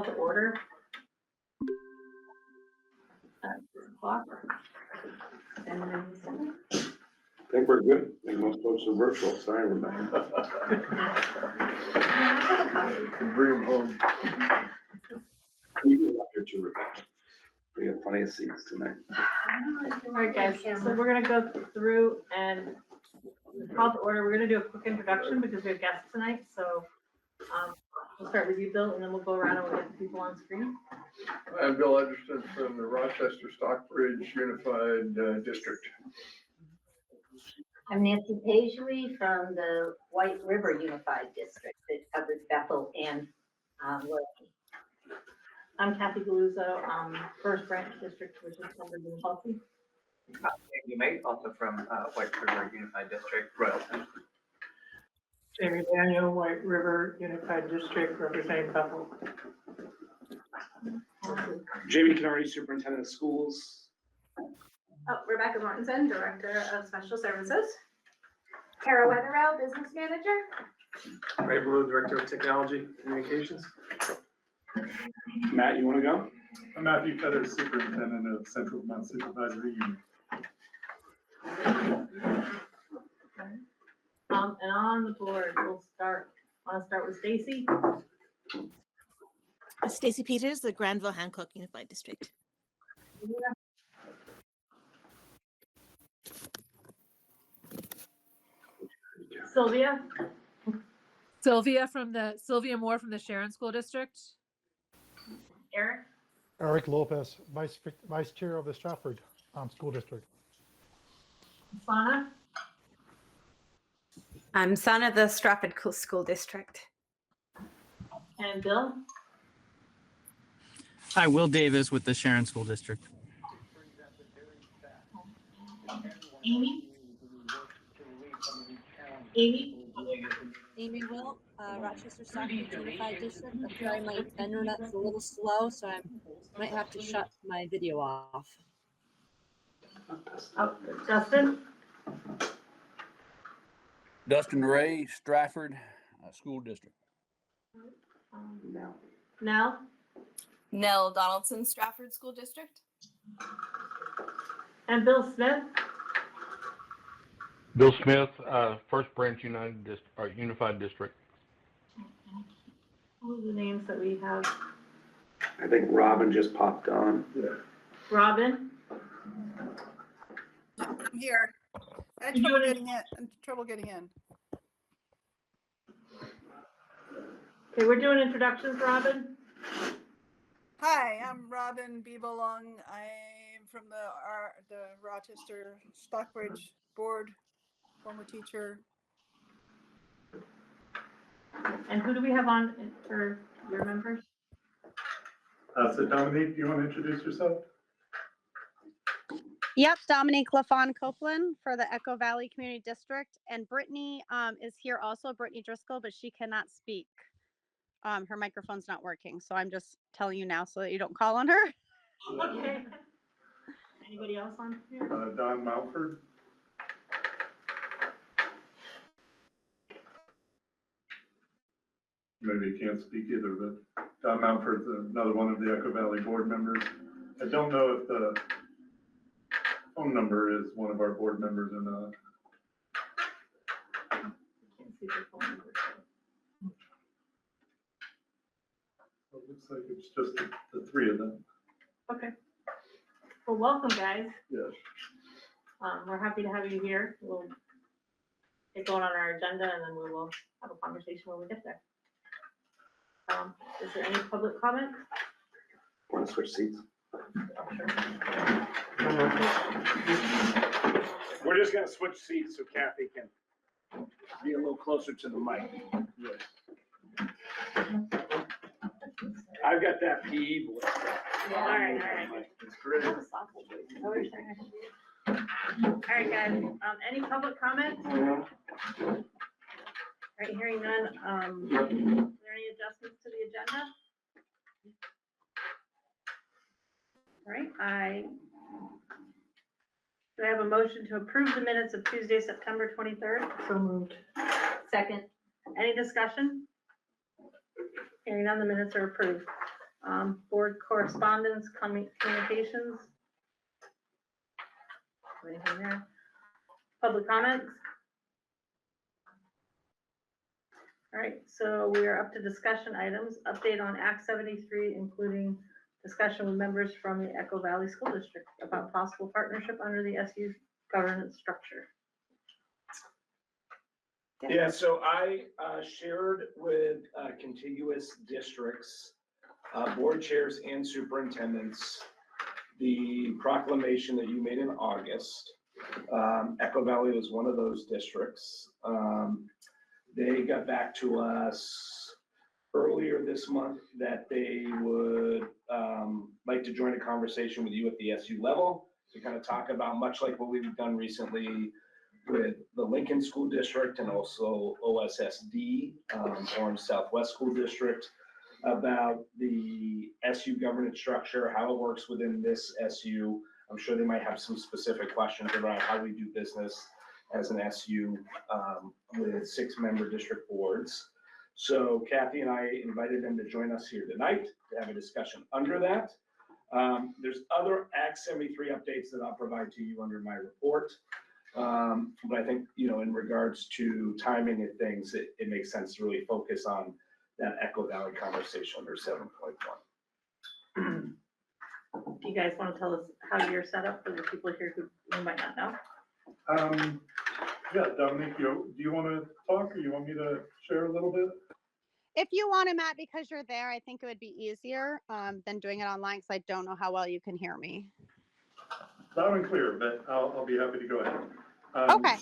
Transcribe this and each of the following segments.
call to order at 6 o'clock. And then I think we're good. I think most folks are virtual. Sorry, Rebecca. Bring them home. You can walk here too, Rebecca. We have plenty of seats tonight. all right, guys, so we're gonna go through and call to order. We're gonna do a quick introduction because we have guests tonight, so we'll start with you, Bill, and then we'll go around and we'll get the people on screen. I'm Bill Edgerton from the Rochester Stockbridge Unified District. I'm Nancy Paisley from the White River Unified District that covers Bethel and Wilkie. I'm Kathy Galuzzo, First Branch District, which is covered in Chelsea. You may also from White River Unified District, Royalton. Jamie Daniel, White River Unified District, representing Bethel. Jamie Canary, Superintendent of Schools. Rebecca Mortensen, Director of Special Services. Kara Weatherell, Business Manager. Ray Blue, Director of Technology Communications. Matt, you want to go? I'm Matthew Feathers, Superintendent of Central Vermont Supervisory Unit. And on the board, we'll start. Want to start with Stacy? Stacy Peters, the Granville Hancock Unified District. Sylvia? Sylvia Moore from the Sharon School District. Eric? Eric Lopez, Vice Chair of the Stratford School District. Sana? I'm son of the Stratford School District. And Bill? Hi, Will Davis with the Sharon School District. Amy? Amy? Amy Will, Rochester Stockbridge Unified District. I'm sorry, my internet's a little slow, so I might have to shut my video off. Oh, Justin? Dustin Ray, Stratford School District. No. Nell? Nell Donaldson, Stratford School District. And Bill Smith? Bill Smith, First Branch Unified District. What are the names that we have? I think Robin just popped on. Yeah. Robin? I'm here. I had trouble getting in. Okay, we're doing introductions, Robin. Hi, I'm Robin Beebalong. I'm from the Rochester Stockbridge Board, former teacher. And who do we have on for your members? So Dominique, do you want to introduce yourself? Yep, Dominique LaFawn Copeland for the Echo Valley Community District. And Brittany is here also, Brittany Driscoll, but she cannot speak. Her microphone's not working. So I'm just telling you now so that you don't call on her. Okay. Anybody else on here? Don Mountford. Maybe you can't speak either, but Don Mountford's another one of the Echo Valley board members. I don't know if the phone number is one of our board members or not. I can't see the phone number. It looks like it's just the three of them. Okay. Well, welcome, guys. Yes. We're happy to have you here. We'll get going on our agenda and then we will have a conversation when we get there. Is there any public comment? Want to switch seats? We're just going to switch seats so Kathy can be a little closer to the mic. Yes. I've got that PE voice. Yeah. All right. It's great. All right, guys. Any public comments? All right, hearing none. Is there any adjustments to the agenda? All right, do I have a motion to approve the minutes of Tuesday, September 23rd? So moved. Second. Any discussion? Hearing none, the minutes are approved. Board correspondence, communications. Anything there? Public comments? All right, so we are up to discussion items. Update on Act 73, including discussion with members from the Echo Valley School District about possible partnership under the SU governance structure. Yeah, so I shared with contiguous districts, board chairs and superintendents, the proclamation that you made in August. Echo Valley was one of those districts. They got back to us earlier this month that they would like to join a conversation with you at the SU level to kind of talk about, much like what we've done recently with the Lincoln School District and also OSSD, Orange Southwest School District, about the SU governance structure, how it works within this SU. I'm sure they might have some specific questions around how we do business as an SU with 6-member district boards. So Kathy and I invited them to join us here tonight to have a discussion under that. There's other Act 73 updates that I'll provide to you under my report. But I think, you know, in regards to timing and things, it makes sense to really focus on that Echo Valley conversation under 7.1. Do you guys want to tell us how you're set up for the people here who might not know? Yeah, Dominique, do you want to talk or you want me to share a little bit? If you want to, Matt, because you're there, I think it would be easier than doing it online because I don't know how well you can hear me. Loud and clear, but I'll be happy to go ahead. Okay,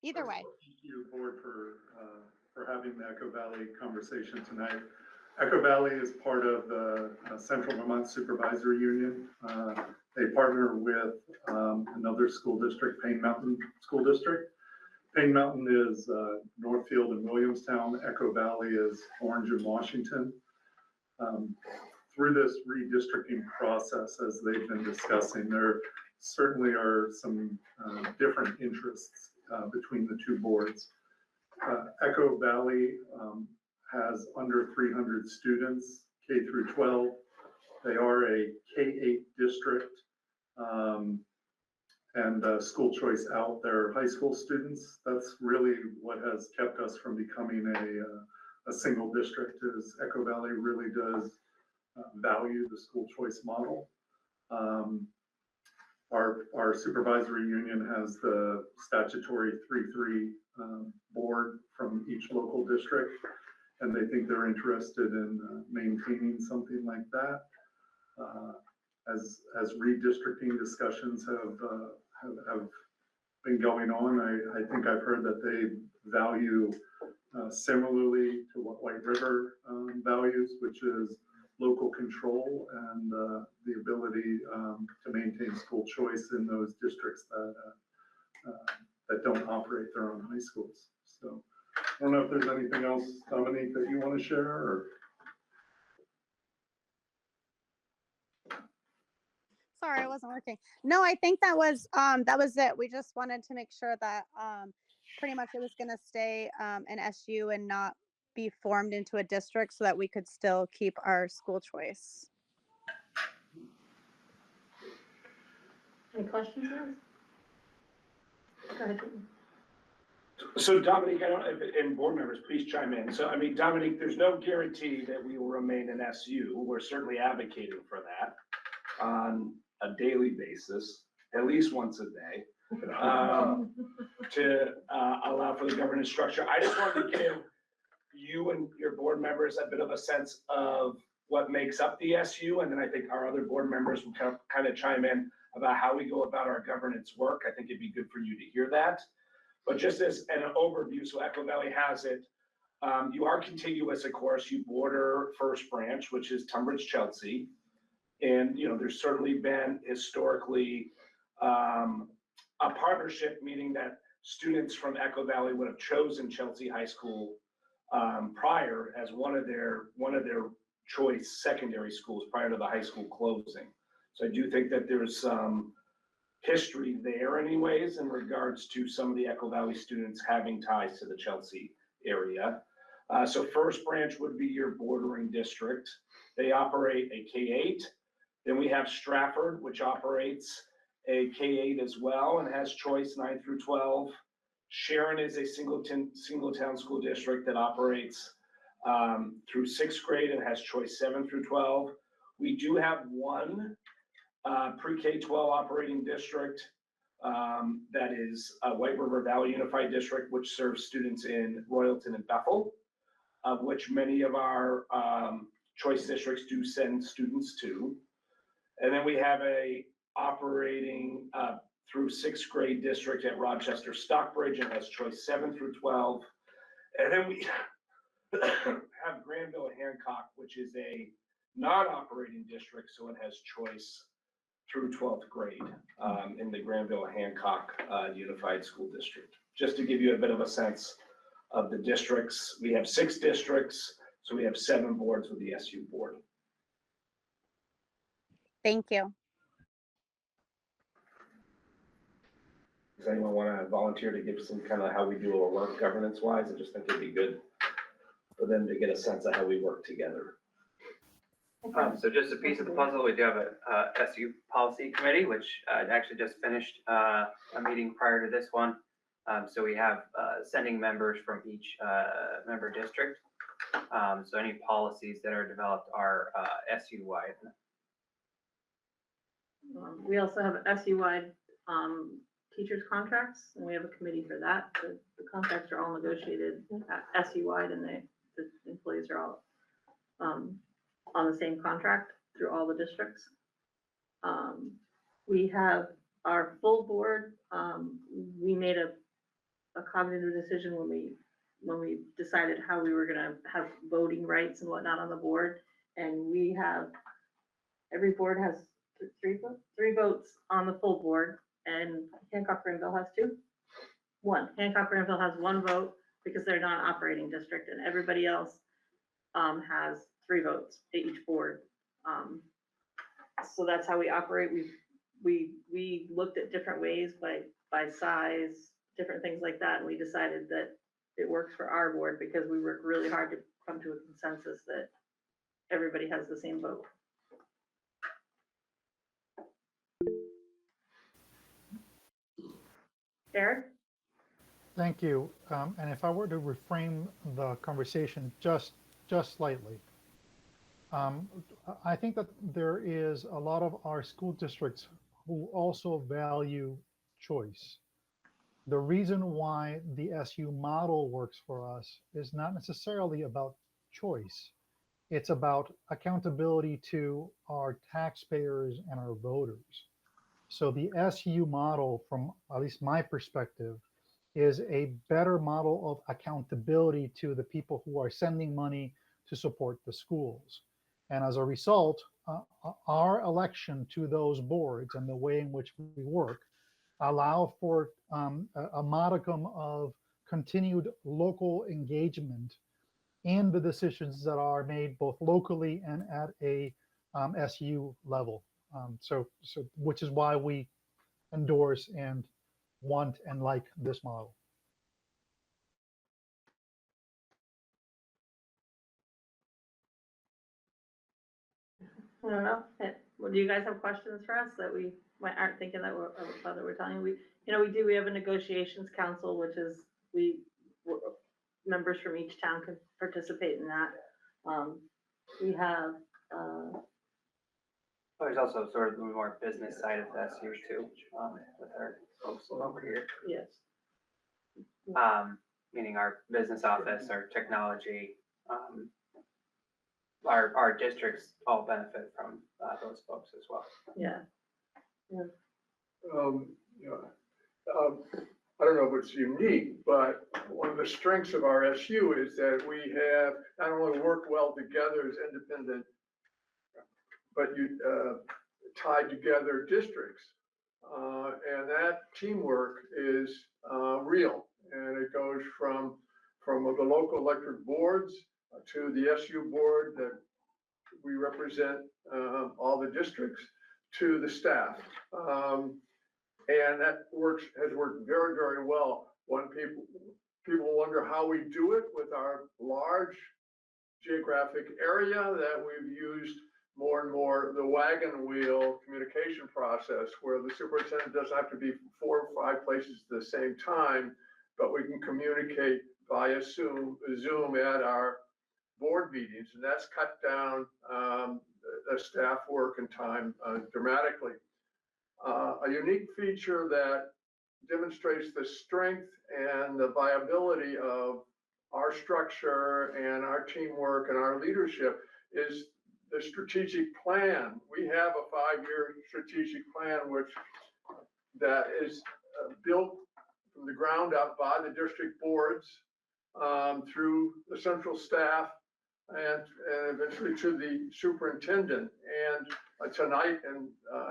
either way. Thank you, board, for having the Echo Valley conversation tonight. Echo Valley is part of the Central Vermont Supervisory Union. They partner with another school district, Payne Mountain School District. Payne Mountain is Northfield and Williamstown. Echo Valley is Orange and Washington. Through this redistricting process, as they've been discussing, there certainly are some different interests between the two boards. Echo Valley has under 300 students, K through 12. They are a K-8 district and school choice out. They're high school students. That's really what has kept us from becoming a single district, is Echo Valley really does value the school choice model. Our supervisory union has the statutory 3-3 board from each local district, and they think they're interested in maintaining something like that. As redistricting discussions have been going on, I think I've heard that they value similarly to what White River values, which is local control and the ability to maintain school choice in those districts that don't operate their own high schools. So I don't know if there's anything else, Dominique, that you want to share, or? Sorry, it wasn't working. No, I think that was it. We just wanted to make sure that pretty much it was going to stay an SU and not be formed into a district so that we could still keep our school choice. Any questions? Go ahead. So Dominique, I don't, and board members, please chime in. So, I mean, Dominique, there's no guarantee that we will remain an SU. We're certainly advocating for that on a daily basis, at least once a day, to allow for the governance structure. I just wanted to give you and your board members a bit of a sense of what makes up the SU, and then I think our other board members will kind of chime in about how we go about our governance work. I think it'd be good for you to hear that. But just as an overview, so Echo Valley has it, you are contiguous, of course. You border First Branch, which is Tunbridge, Chelsea. And, you know, there's certainly been historically a partnership, meaning that students from Echo Valley would have chosen Chelsea High School prior as one of their choice secondary schools prior to the high school closing. So I do think that there's some history there anyways in regards to some of the Echo Valley students having ties to the Chelsea area. So First Branch would be your bordering district. They operate a K-8. Then we have Stratford, which operates a K-8 as well and has choice 9 through 12. Sharon is a single town school district that operates through 6th grade and has choice 7 through 12. We do have one pre-K-12 operating district that is White River Valley Unified District, which serves students in Royalton and Bethel, of which many of our choice districts do send students to. And then we have a operating through 6th grade district at Rochester Stockbridge and has choice 7 through 12. And then we have Granville Hancock, which is a non-operating district, so it has choice through 12th grade in the Granville Hancock Unified School District. Just to give you a bit of a sense of the districts, we have 6 districts, so we have 7 boards with the SU board. Thank you. Does anyone want to volunteer to give some kind of how we do our work governance wise? I just think it'd be good for them to get a sense of how we work together. So just a piece of the puzzle, we do have a SU policy committee, which actually just finished a meeting prior to this one. So we have sending members from each member district. So any policies that are developed are SU-wide. We also have SU-wide teachers' contracts, and we have a committee for that. The contracts are all negotiated SU-wide, and the employees are all on the same contract through all the districts. We have our full board. We made a cognitive decision when we decided how we were gonna have voting rights and whatnot on the board, and we have, every board has three votes on the full board, and Hancock Granville has 2. Hancock Granville has 1 vote because they're not operating district, and everybody else has 3 votes at each board. So that's how we operate. We looked at different ways by size, different things like that, and we decided that it works for our board because we work really hard to come to a consensus that everybody has the same vote. Eric? Thank you. And if I were to reframe the conversation just slightly, I think that there is a lot of our school districts who also value choice. The reason why the SU model works for us is not necessarily about choice. It's about accountability to our taxpayers and our voters. So the SU model, from at least my perspective, is a better model of accountability to the people who are sending money to support the schools. And as a result, our election to those boards and the way in which we work allow for a modicum of continued local engagement in the decisions that are made both locally and at a SU level. So which is why we endorse and want and like this model. I don't know. Well, do you guys have questions for us that we aren't thinking that we're telling you? We have a negotiations council, which is members from each town can participate in that. We have There's also sort of the more business side of SU too, with our folks over here. Yes. Meaning our business office, our technology, our districts all benefit from those folks as well. Yeah. Yeah. I don't know if it's unique, but one of the strengths of our SU is that we have not only worked well together as independent, but tied together districts. And that teamwork is real. And it goes from the local electric boards to the SU board that we represent all the districts, to the staff. And that has worked very, very well. When people wonder how we do it with our large geographic area that we've used more and more the wagon wheel communication process, where the superintendent doesn't have to be 4 or 5 places at the same time, but we can communicate via Zoom at our board meetings, and that's cut down the staff work and time dramatically. A unique feature that demonstrates the strength and the viability of our structure and our teamwork and our leadership is the strategic plan. We have a 5-year strategic plan that is built from the ground up by the district boards through the central staff and eventually to the superintendent. And tonight, and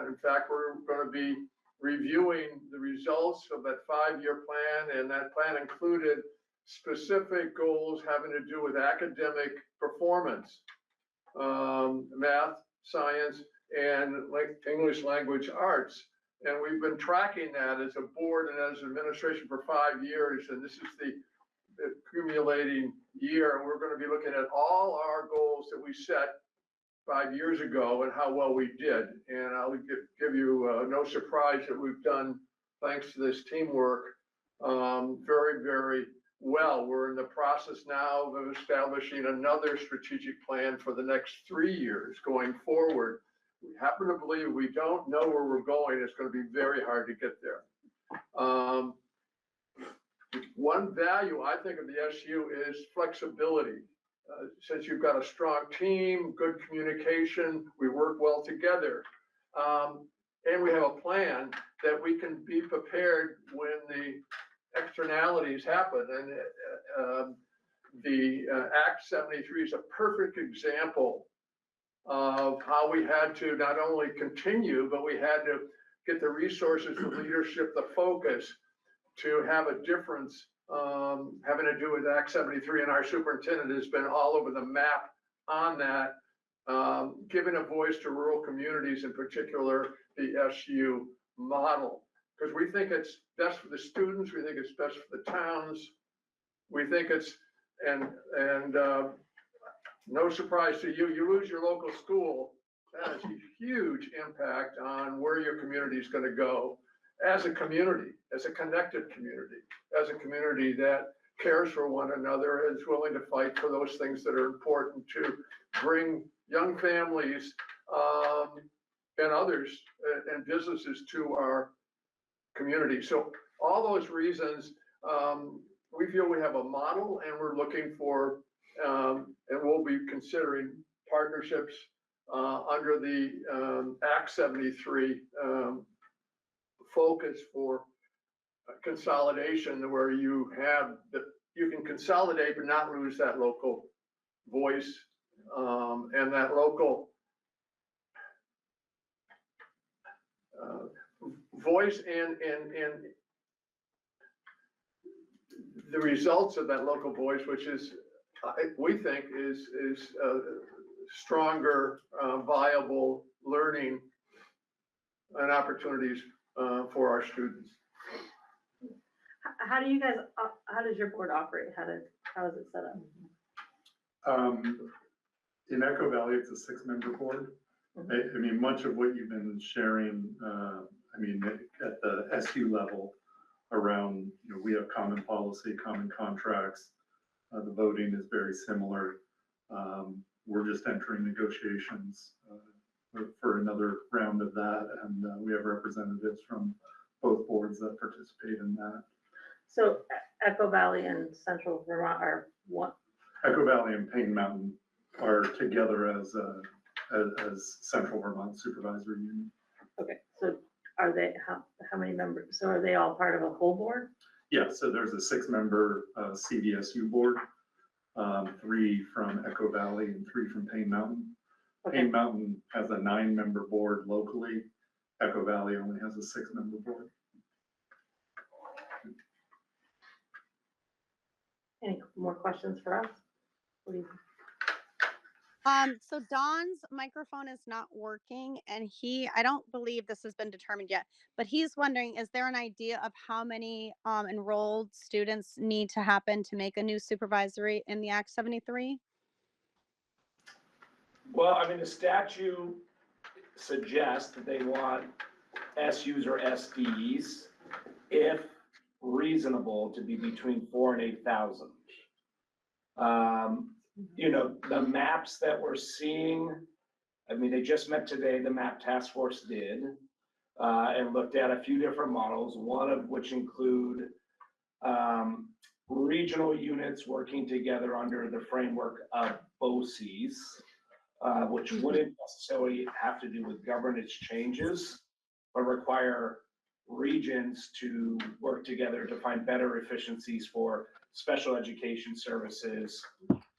in fact, we're going to be reviewing the results of that 5-year plan, and that plan included specific goals having to do with academic performance, math, science, and English language arts. And we've been tracking that as a board and as an administration for 5 years, and this is the accumulating year, and we're going to be looking at all our goals that we set 5 years ago and how well we did. And I'll give you no surprise that we've done, thanks to this teamwork, very, very well. We're in the process now of establishing another strategic plan for the next 3 years going forward. We happen to believe we don't know where we're going. It's going to be very hard to get there. One value I think of the SU is flexibility. Since you've got a strong team, good communication, we work well together. And we have a plan that we can be prepared when the externalities happen. And the Act 73 is a perfect example of how we had to not only continue, but we had to get the resources, the leadership, the focus to have a difference having to do with Act 73. And our superintendent has been all over the map on that, giving a voice to rural communities, in particular the SU model, because we think it's best for the students, we think it's best for the towns, we think it's, and no surprise to you, you lose your local school, that has a huge impact on where your community is going to go as a community, as a connected community, as a community that cares for one another and is willing to fight for those things that are important to bring young families and others and businesses to our community. So all those reasons, we feel we have a model, and we're looking for, and we'll be considering partnerships under the Act 73 focus for consolidation, where you have you can consolidate but not lose that local voice and that local voice and the results of that local voice, which is we think is stronger, viable learning and opportunities for our students. How do you guys, how does your board operate? How is it set up? In Echo Valley, it's a 6-member board. I mean, much of what you've been sharing, I mean, at the SU level around, you know, we have common policy, common contracts. The voting is very similar. We're just entering negotiations for another round of that, and we have representatives from both boards that participate in that. So Echo Valley and Central Vermont are one? Echo Valley and Payne Mountain are together as Central Vermont Supervisory Union. Okay, so are they, how many members? So are they all part of a whole board? Yeah, so there's a 6-member CVSU board, 3 from Echo Valley and 3 from Payne Mountain. Okay. Payne Mountain has a 9-member board locally. Echo Valley only has a 6-member board. Any more questions for us? What do you? So Don's microphone is not working, and I don't believe this has been determined yet, but he's wondering, is there an idea of how many enrolled students need to happen to make a new supervisory in the Act 73? Well, I mean, the statute suggests that they want SUs or SDs, if reasonable, to be between 4,000 and 8,000. You know, the maps that we're seeing, I mean, they just met today, the map task force did, and looked at a few different models, one of which include regional units working together under the framework of BOCES, which wouldn't necessarily have to do with governance changes, but require regions to work together to find better efficiencies for special education services,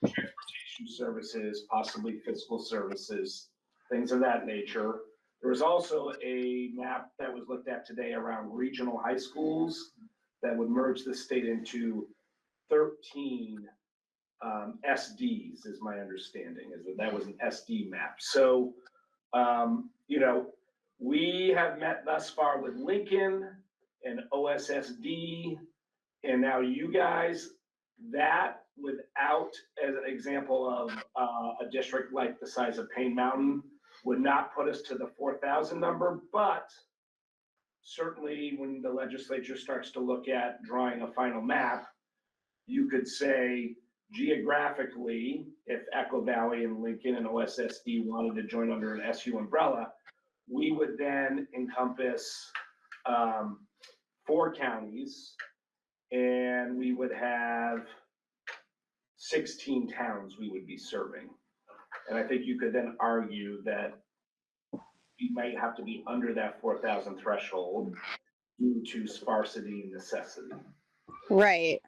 transportation services, possibly fiscal services, things of that nature. There was also a map that was looked at today around regional high schools that would merge the state into 13 SDs, is my understanding, is that was an SD map. So, you know, we have met thus far with Lincoln and OSSD, and now you guys, that without, as an example of a district like the size of Payne Mountain, would not put us to the 4,000 number, but certainly when the legislature starts to look at drawing a final map, you could say geographically, if Echo Valley and Lincoln and OSSD wanted to join under an SU umbrella, we would then encompass 4 counties, and we would have 16 towns we would be serving. And I think you could then argue that we might have to be under that 4,000 threshold due to sparsity and necessity. Right.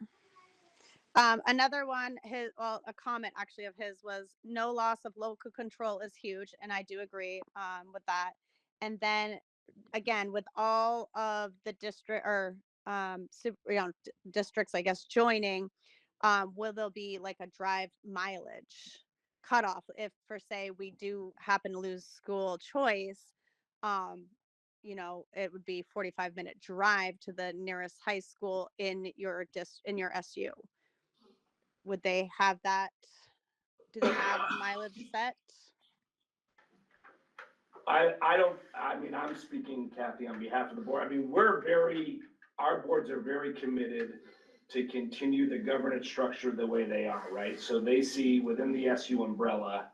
Another one, a comment actually of his was no loss of local control is huge, and I do agree with that. And then again, with all of the district or districts, I guess, joining, will there be like a drive mileage cutoff if, for say, we do happen to lose school choice? You know, it would be 45-minute drive to the nearest high school in your SU. Would they have that? Do they have a mileage set? I mean, I'm speaking, Kathy, on behalf of the board. I mean, our boards are very committed to continue the governance structure the way they are, right? So they see within the SU umbrella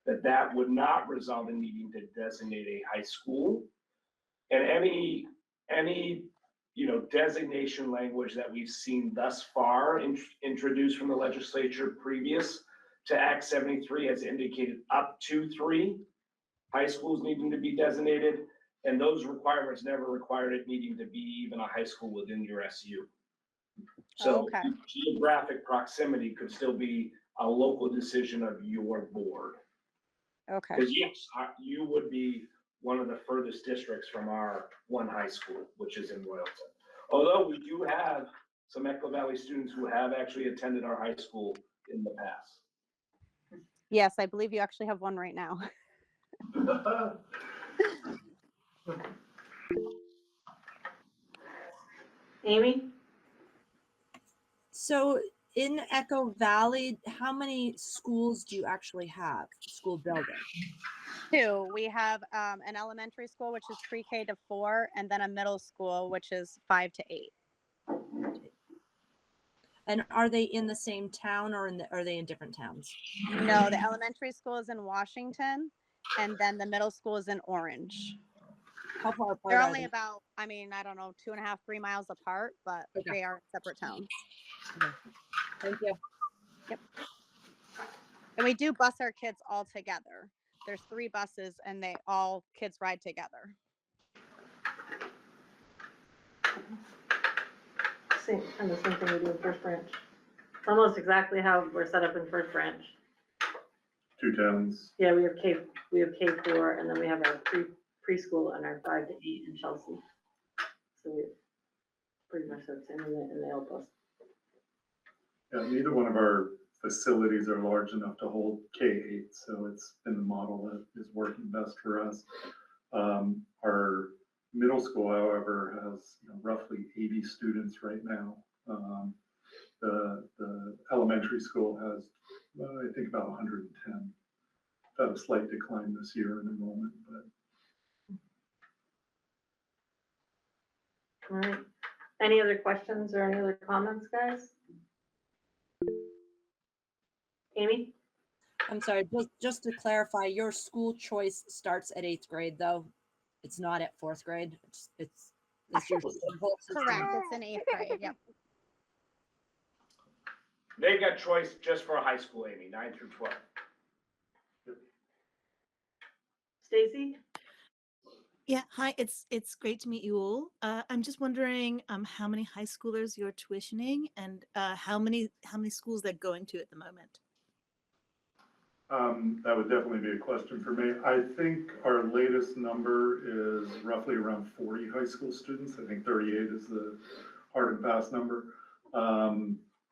that would not result in needing to designate a high school. And any you know, designation language that we've seen thus far introduced from the legislature previous to Act 73 has indicated up to 3 high schools needing to be designated, and those requirements never required it needing to be even a high school within your SU. So okay. Geographic proximity could still be a local decision of your board. Okay. Because yes, you would be one of the furthest districts from our one high school, which is in Royalton. Although we do have some Echo Valley students who have actually attended our high school in the past. Yes, I believe you actually have one right now. Amy? So in Echo Valley, how many schools do you actually have? School buildings? 2. We have an elementary school, which is pre-K to 4, and then a middle school, which is 5 to 8. And are they in the same town, or are they in different towns? No, the elementary school is in Washington, and then the middle school is in Orange. How far apart They're are only they? about, I mean, I don't know, 2.5, 3 miles apart, but Okay. they are separate towns. Okay. Thank you. Yep. And we do bus our kids all together. There's 3 buses, and kids ride together. And the same thing we do in First Branch. It's almost exactly how we're set up in First Branch. 2 towns. Yeah, we have K4, and then we have our preschool and our 5 to 8 in Chelsea. So we pretty much have the same, and they help us. Yeah, neither one of our facilities are large enough to hold K-8, so it's been the model that is working best for us. Our middle school, however, has roughly 80 students right now. The elementary school has, I think, about 110 had a slight decline this year in enrollment, but All right. Any other questions or any other comments, guys? Amy? I'm sorry, just to clarify, your school choice starts at 8th grade, though. It's not at 4th grade. It's your whole system. Correct, it's in 8th grade, yep. They got choice just for high school, Amy, 9 through 12. Stacy? Yeah, hi, it's great to meet you all. I'm just wondering how many high schoolers you're tuitioning and how many schools they're going to at the moment. that would definitely be a question for me. I think our latest number is roughly around 40 high school students. I think 38 is the hard and fast number.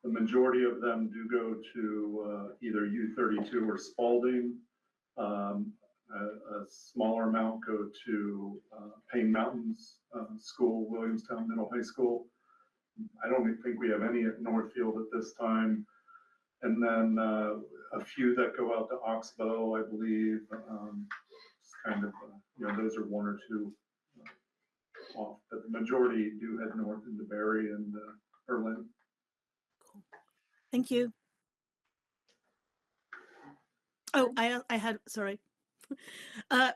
The majority of them do go to either U32 or Spalding. A smaller amount go to Payne Mountains School, Williamstown Middle High School. I don't think we have any at Northfield at this time. And then a few that go out to Oxbow, I believe. It's kind of, those are one or two off, but the majority do head north into Barry and Berlin. Cool. Thank you. Oh, I had, sorry.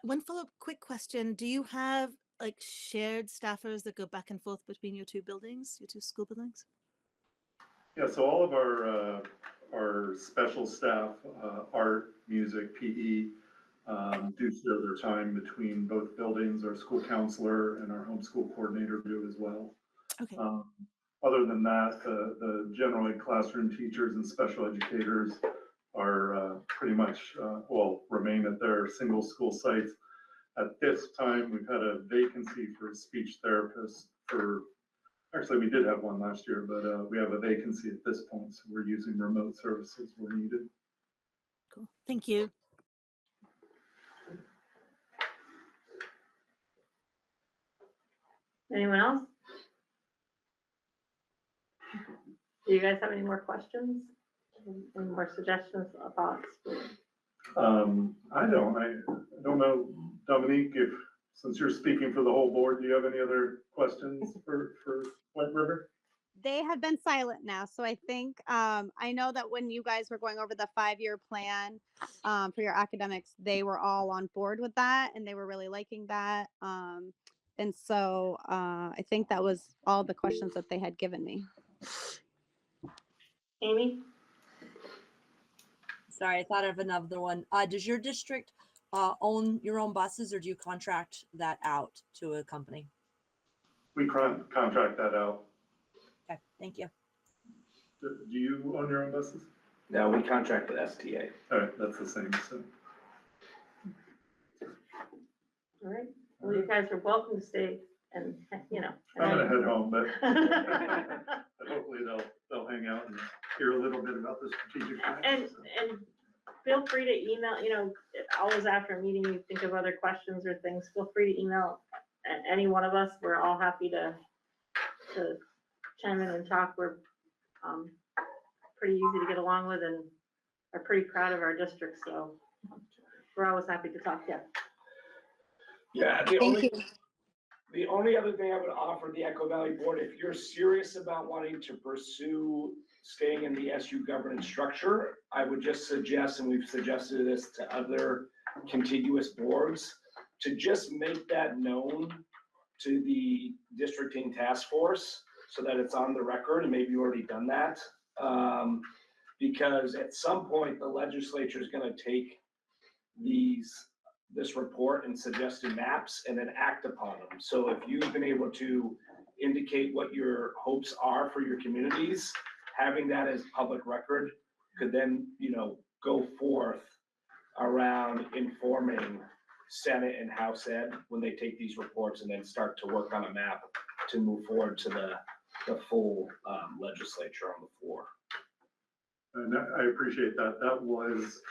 One follow-up quick question. Do you have like shared staffers that go back and forth between your two buildings, your two school buildings? Yeah, so all of our special staff, art, music, PE, do share their time between both buildings. Our school counselor and our homeschool coordinator do as well. Okay. Other than that, the general ed classroom teachers and special educators are pretty much, remain at their single school sites. At this time, we've had a vacancy for a speech therapist actually, we did have one last year, but we have a vacancy at this point, so we're using remote services where needed. Cool. Thank you. Anyone else? Do you guys have any more questions? Any more suggestions, thoughts? I don't know, Dominique, since you're speaking for the whole board, do you have any other questions for White River? They have been silent now, so I think I know that when you guys were going over the 5-year plan for your academics, they were all on board with that and they were really liking that. And so I think that was all the questions that they had given me. Amy? Sorry, I thought of another one. Does your district own your own buses, or do you contract that out to a company? We contract that out. Okay, thank you. Do you own your own buses? No, we contract with STA. All right, that's the same, so. All right. Well, you guys are welcome to stay and, I'm gonna head home, but hopefully they'll hang out and hear a little bit about the strategic plan. And feel free to email, always after a meeting, you think of other questions or things, feel free to email any one of us. We're all happy to chime in and talk. We're pretty easy to get along with and are pretty proud of our district, so we're always happy to talk to you. Yeah, the only other thing I would offer the Echo Valley Board, if you're serious about wanting to pursue staying in the SU governance structure, I would just suggest, and we've suggested this to other contiguous boards, to just make that known to the districting task force so that it's on the record, and maybe you've already done that. Because at some point, the legislature is gonna take this report and suggested maps and then act upon them. So if you've been able to indicate what your hopes are for your communities, having that as public record could then, go forth around informing Senate and House Ed when they take these reports and then start to work on a map to move forward to the full legislature on the floor. And I appreciate that. That was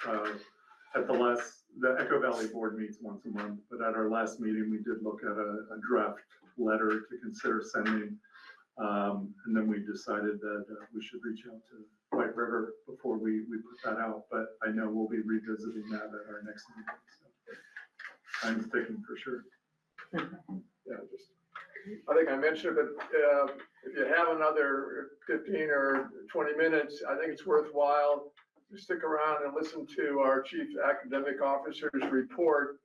at the Echo Valley Board meets once a month, but at our last meeting, we did look at a draft letter to consider sending. And then we decided that we should reach out to White River before we put that out, but I know we'll be revisiting that at our next meeting. So I'm sticking for sure. Yeah, I think I mentioned it, but if you have another 15 or 20 minutes, I think it's worthwhile to stick around and listen to our Chief Academic Officer's report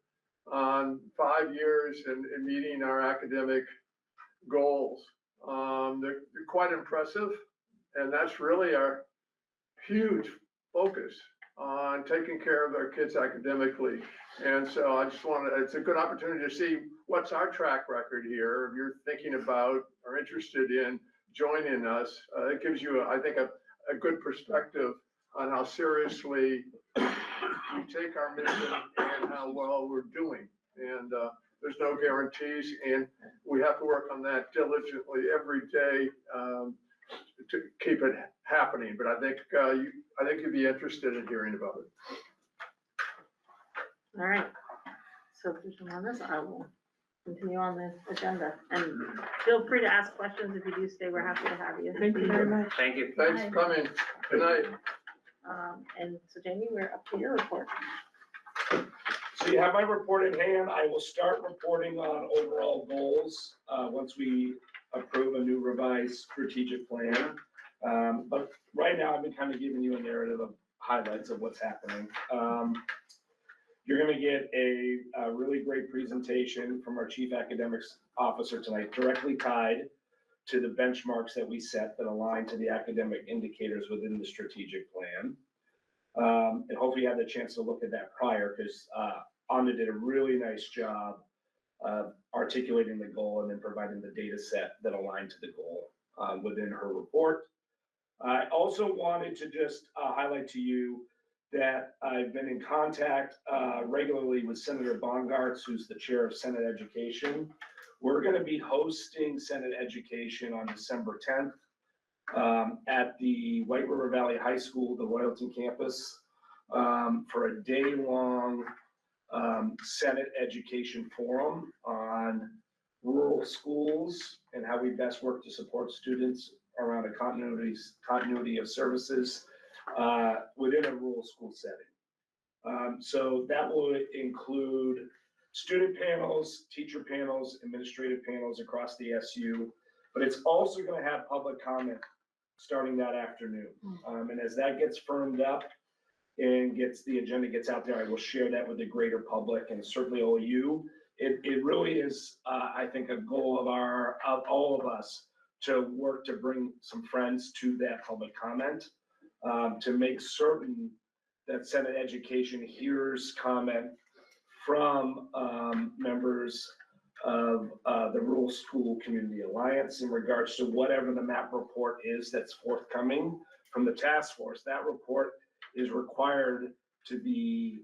on 5 years and meeting our academic goals. They're quite impressive, and that's really our huge focus on taking care of our kids academically. And so I just it's a good opportunity to see what's our track record here. If you're thinking about or interested in joining us, it gives you, I think, a good perspective on how seriously we take our mission and how well we're doing. And there's no guarantees, and we have to work on that diligently every day to keep it happening. But I think you'd be interested in hearing about it. All right. So if there's no this, I will continue on the agenda. And feel free to ask questions if you do stay. We're happy to have you. Thank you very much. Thank you. Thanks for coming. Good night. And so Jamie, we're up to your report. So you have my report in hand. I will start reporting on overall goals once we approve a new revised strategic plan. But right now, I've been kind of giving you a narrative of highlights of what's happening. You're going to get a really great presentation from our Chief Academics Officer tonight, directly tied to the benchmarks that we set that align to the academic indicators within the strategic plan. And hopefully you had the chance to look at that prior, because Anna did a really nice job of articulating the goal and then providing the data set that aligned to the goal within her report. I also wanted to just highlight to you that I've been in contact regularly with Senator Bongartz, who's the chair of Senate Education. We're going to be hosting Senate Education on December 10th at the White River Valley High School, the Royalton campus, for a day-long Senate Education Forum on rural schools and how we best work to support students around a continuity of services within a rural school setting. So that will include student panels, teacher panels, administrative panels across the SU, but it's also going to have public comment starting that afternoon. And as that gets firmed up and the agenda gets out there, I will share that with the greater public and certainly all of you. It really is, I think, a goal of all of us to work to bring some friends to that public comment, to make certain that Senate Education hears comment from members of the Rural School Community Alliance in regards to whatever the MAP report is that's forthcoming from the task force. That report is required to be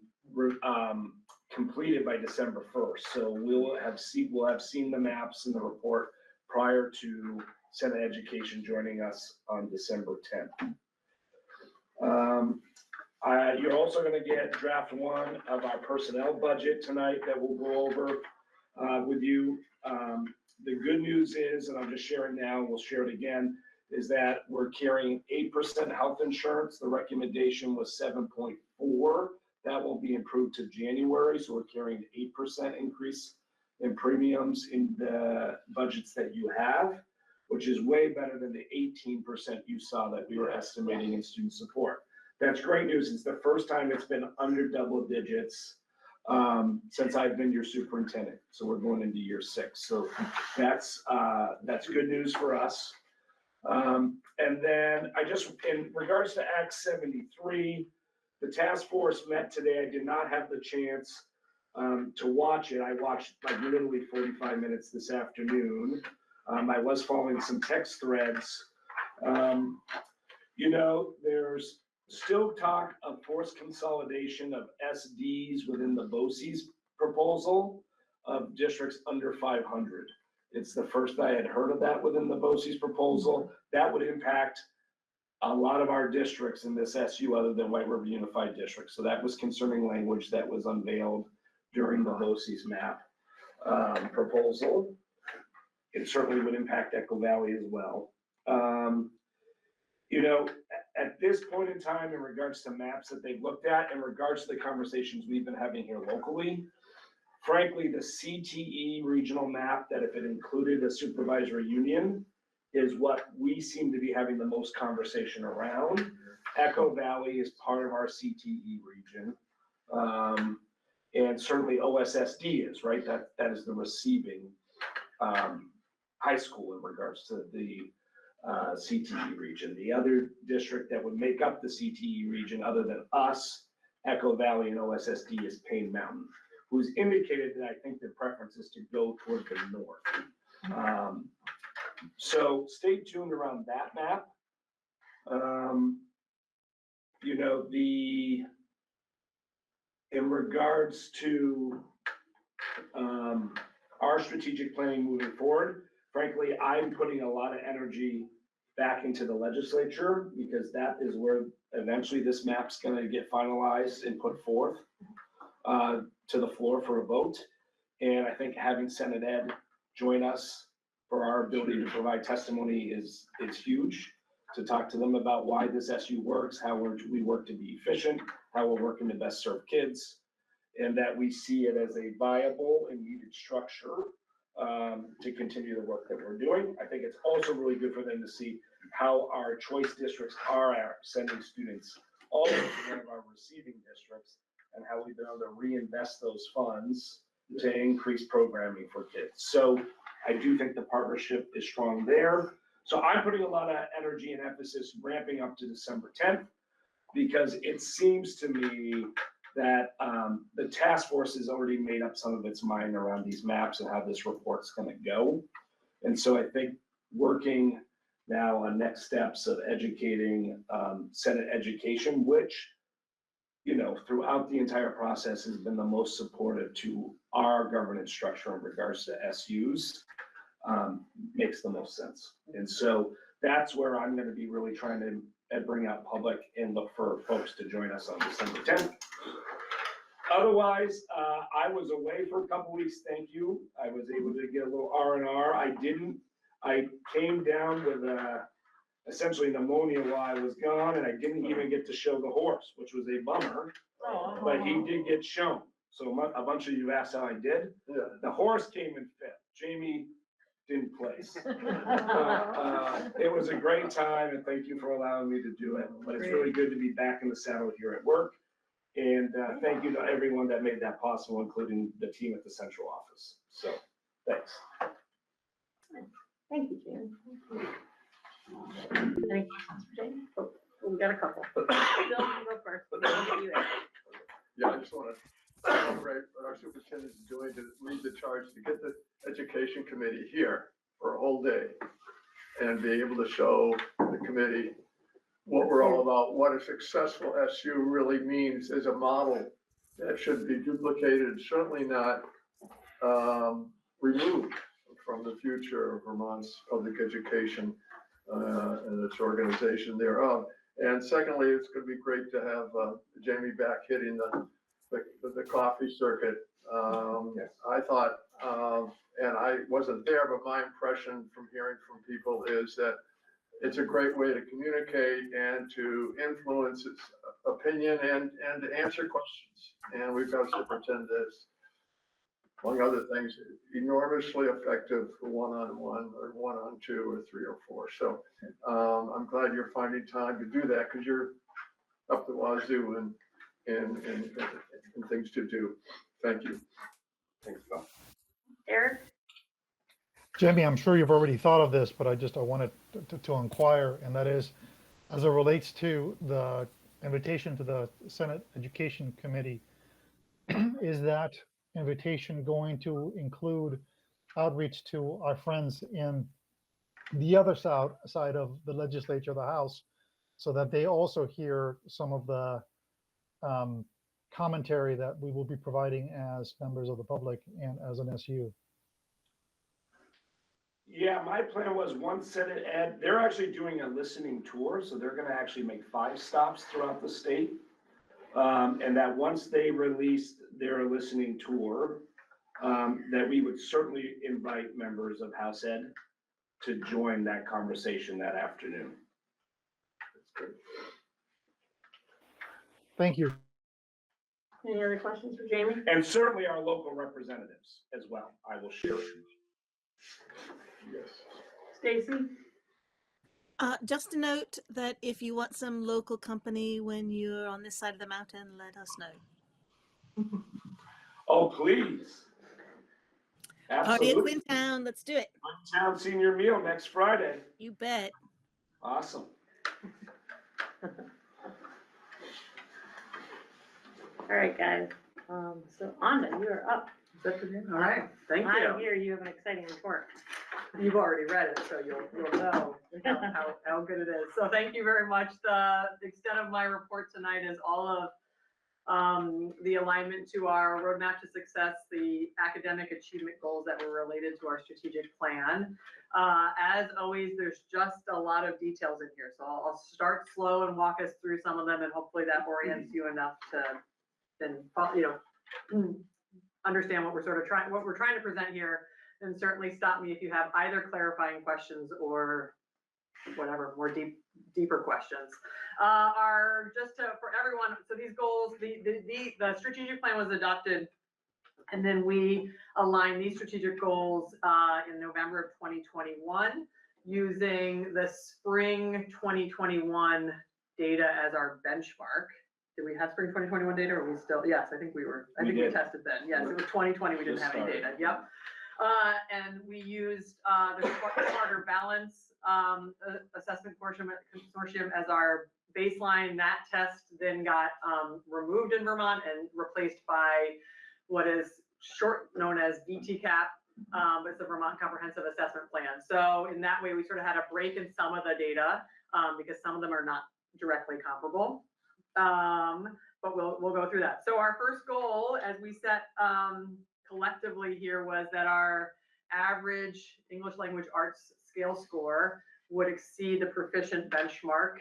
completed by December 1st. So we'll have seen the maps in the report prior to Senate Education joining us on December 10th. You're also going to get draft 1 of our personnel budget tonight that we'll go over with you. The good news is, and I'm just sharing now, we'll share it again, is that we're carrying 8% health insurance. The recommendation was 7.4. That will be improved to January. So we're carrying 8% increase in premiums in the budgets that you have, which is way better than the 18% you saw that we were estimating in student support. That's great news. It's the first time it's been under double digits since I've been your superintendent. So we're going into year 6. So that's good news for us. And then in regards to Act 73, the task force met today. I did not have the chance to watch it. I watched like literally 45 minutes this afternoon. I was following some text threads. There's still talk of forced consolidation of SDs within the BOCES proposal of districts under 500. It's the first I had heard of that within the BOCES proposal. That would impact a lot of our districts in this SU other than White River Unified District. So that was concerning language that was unveiled during the BOCES map proposal. It certainly would impact Echo Valley as well. At this point in time, in regards to maps that they've looked at, in regards to the conversations we've been having here locally, frankly, the CTE regional map, that if it included a supervisory union, is what we seem to be having the most conversation around. Echo Valley is part of our CTE region. And certainly OSSD is, right? That is the receiving high school in regards to the CTE region. The other district that would make up the CTE region, other than us, Echo Valley and OSSD, is Payne Mountain, who's indicated that I think their preference is to go toward the north. So stay tuned around that map. You know, in regards to our strategic planning moving forward, frankly, I'm putting a lot of energy back into the legislature, because that is where eventually this map's gonna get finalized and put forth to the floor for a vote. And I think having Senate Ed join us for our ability to provide testimony is huge, to talk to them about why this SU works, how we work to be efficient, how we're working to best serve kids, and that we see it as a viable and needed structure to continue the work that we're doing. I think it's also really good for them to see how our choice districts are sending students all into one of our receiving districts, and how we've been able to reinvest those funds to increase programming for kids. So I do think the partnership is strong there. So I'm putting a lot of energy and emphasis ramping up to December 10th, because it seems to me that the task force has already made up some of its mind around these maps and how this report's gonna go. And so I think working now on next steps of educating Senate Education, which, you know, throughout the entire process has been the most supportive to our governance structure in regards to SUs, makes the most sense. And so that's where I'm gonna be really trying to bring out public and look for folks to join us on December 10th. Otherwise, I was away for a couple weeks, thank you. I was able to get a little R&R. I came down with essentially pneumonia while I was gone, and I didn't even get to show the horse, which was a bummer, but he did get shown. So a bunch of you asked how I did. Yeah. The horse came in fifth. Jamie didn't place. It was a great time, and thank you for allowing me to do it. But it's really good to be back in the saddle here at work. And thank you to everyone that made that possible, including the team at the central office. So, thanks. Thank you, Jamie. Any questions for Jamie? Oh, we got a couple. Bill, you go first. We'll get you in. Yeah, I just want to celebrate what our superintendent is doing to lead the charge to get the education committee here for a whole day and be able to show the committee what we're all about, what a successful SU really means as a model that should be duplicated, certainly not removed from the future of Vermont's public education and its organization thereof. And secondly, it's going to be great to have Jamie back hitting the coffee circuit. I thought, and I wasn't there, but my impression from hearing from people is that it's a great way to communicate and to influence its opinion and to answer questions. And we've got a superintendent that's, among other things, enormously effective for one-on-one or one-on-two or three or four. So I'm glad you're finding time to do that, because you're up the wazoo and things to do. Thank you. Thanks, Bill. Eric? Jamie, I'm sure you've already thought of this, but I wanted to inquire, and that is, as it relates to the invitation to the Senate Education Committee, is that invitation going to include outreach to our friends in the other side of the legislature, the House, so that they also hear some of the commentary that we will be providing as members of the public and as an SU? Yeah, my plan was once Senate Ed, they're actually doing a listening tour, so they're gonna actually make 5 stops throughout the state. And that once they released their listening tour, that we would certainly invite members of House Ed to join that conversation that afternoon. Thank you. Any other questions for Jamie? And certainly our local representatives as well. I will share it. Yes. Stacy? Just a note that if you want some local company when you're on this side of the mountain, let us know. Oh, please. Party at Absolutely. Quintown, let's do it. Town senior meal next Friday. You bet. Awesome. All right, guys. So Anna, you are up. All right, thank I you. hear you have an exciting report. You've already read it, so you'll know how good it is. So thank you very much. The extent of my report tonight is all of the alignment to our roadmap to success, the academic achievement goals that were related to our strategic plan. As always, there's just a lot of details in here. So I'll start slow and walk us through some of them, and hopefully that orients you enough to then, understand what we're trying to present here. And certainly stop me if you have either clarifying questions or whatever, more deeper questions. For everyone, so these goals, the strategic plan was adopted, and then we aligned these strategic goals in November of 2021 using the spring 2021 data as our benchmark. Did we have spring 2021 data, or we still? Yes, I think we were. I think we tested then. Yes, it was 2020. We didn't have any data. Yep. And we used the Smarter Balance Assessment Consortium as our baseline. That test then got removed in Vermont and replaced by what is known as VTCAP. It's the Vermont Comprehensive Assessment Plan. So in that way, we sort of had a break in some of the data because some of them are not directly comparable. But we'll go through that. So our first goal, as we set collectively here, was that our average English language arts scale score would exceed the proficient benchmark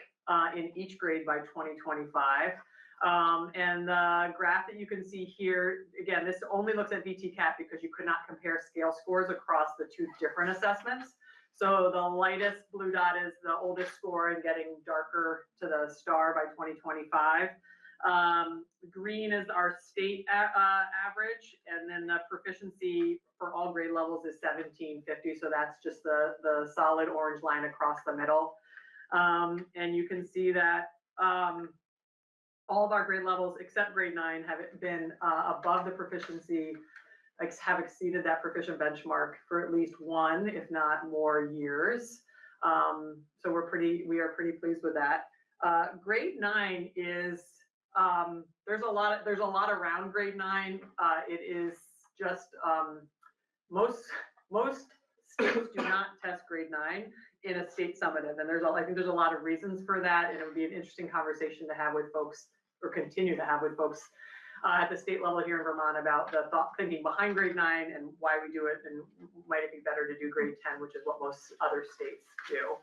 in each grade by 2025. And the graph that you can see here, again, this only looks at VTCAP because you could not compare scale scores across the two different assessments. So the lightest blue dot is the oldest score and getting darker to the star by 2025. Green is our state average, and then the proficiency for all grade levels is 1750. So that's just the solid orange line across the middle. And you can see that all of our grade levels except grade 9 have been above the proficiency, have exceeded that proficient benchmark for at least one, if not more years. So we are pretty pleased with that. Grade 9 is, there's a lot around grade 9. It is just, most states do not test grade 9 in a state summative. And I think there's a lot of reasons for that. And it would be an interesting conversation to have with folks, or continue to have with folks at the state level here in Vermont about the thinking behind grade 9 and why we do it, and might it be better to do grade 10, which is what most other states do.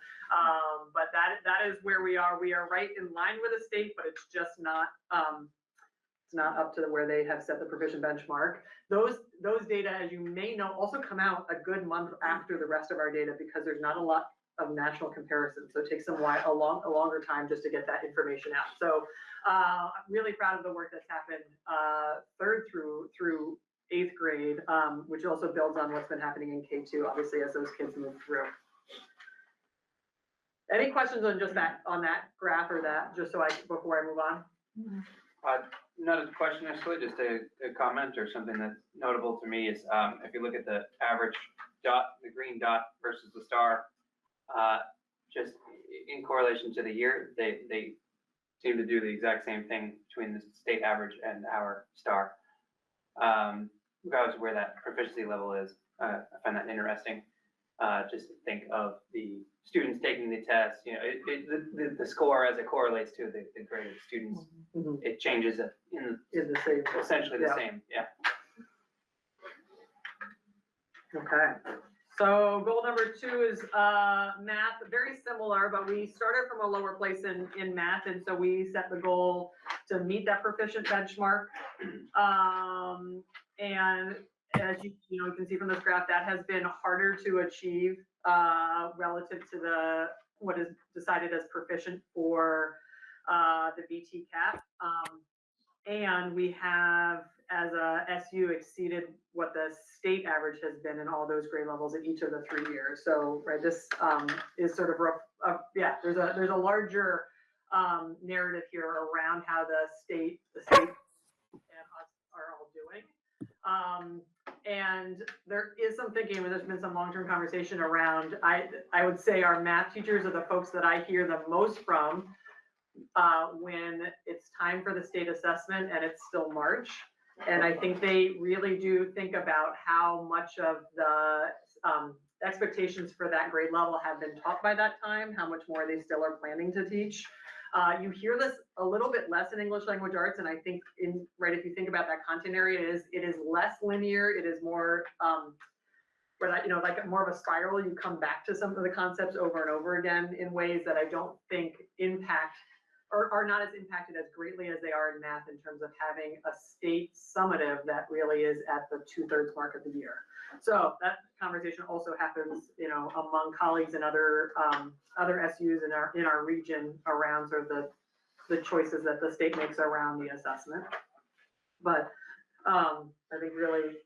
But that is where we are. We are right in line with the state, but it's just not it's not up to where they have set the provision benchmark. Those data, as you may know, also come out a good month after the rest of our data because there's not a lot of national comparison. So it takes a longer time just to get that information out. So I'm really proud of the work that's happened 3rd through 8th grade, which also builds on what's been happening in K2, obviously, as those kids move through. Any questions on just that, on that graph or that, just before I move on? Not a question necessarily, just a comment or something that's notable to me is if you look at the average dot, the green dot versus the star, just in correlation to the year, they seem to do the exact same thing between the state average and our star. Regardless of where that proficiency level is, I find that interesting. Just to think of the students taking the test, the score as it correlates to the grade of the students, it changes in the same, essentially the same, yeah. Okay. So goal number 2 is math, very similar, but we started from a lower place in math, and so we set the goal to meet that proficient benchmark. And as you can see from this graph, that has been harder to achieve relative to what is decided as proficient for the VT cap. And we have, as a SU, exceeded what the state average has been in all those grade levels in each of the 3 years. So, right, this is sort of rough, yeah, there's a larger narrative here around how the state and us are all doing. And there is some thinking, there's been some long-term conversation around, I would say our math teachers are the folks that I hear the most from when it's time for the state assessment and it's still March. And I think they really do think about how much of the expectations for that grade level have been taught by that time, how much more they still are planning to teach. You hear this a little bit less in English language arts, and I think if you think about that content area, it is less linear. It is more like more of a spiral. You come back to some of the concepts over and over again in ways that I don't think impact or are not as impacted as greatly as they are in math in terms of having a state summative that really is at the 2/3 mark of the year. So that conversation also happens, among colleagues and other SUs in our region around sort of the choices that the state makes around the assessment. But I think really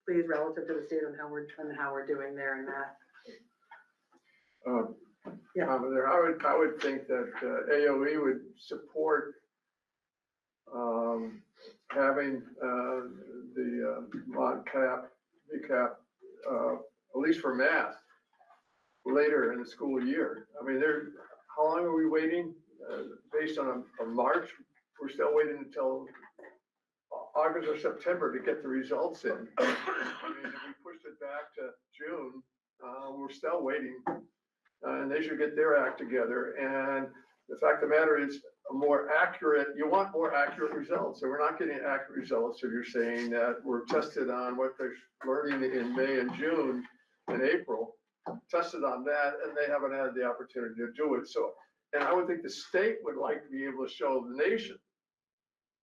pleased relative to the state and how we're doing there in math. I would think that AOE would support having the mod cap, VCAP, at least for math, later in the school year. I mean, how long are we waiting? Based on a March, we're still waiting until August or September to get the results in. I mean, if we pushed it back to June, we're still waiting. And they should get their act together. And the fact of the matter is, you want more accurate results. So we're not getting accurate results if you're saying that we're tested on what they're learning in May and June and April, tested on that, and they haven't had the opportunity to do it. So, and I would think the state would like to be able to show the nation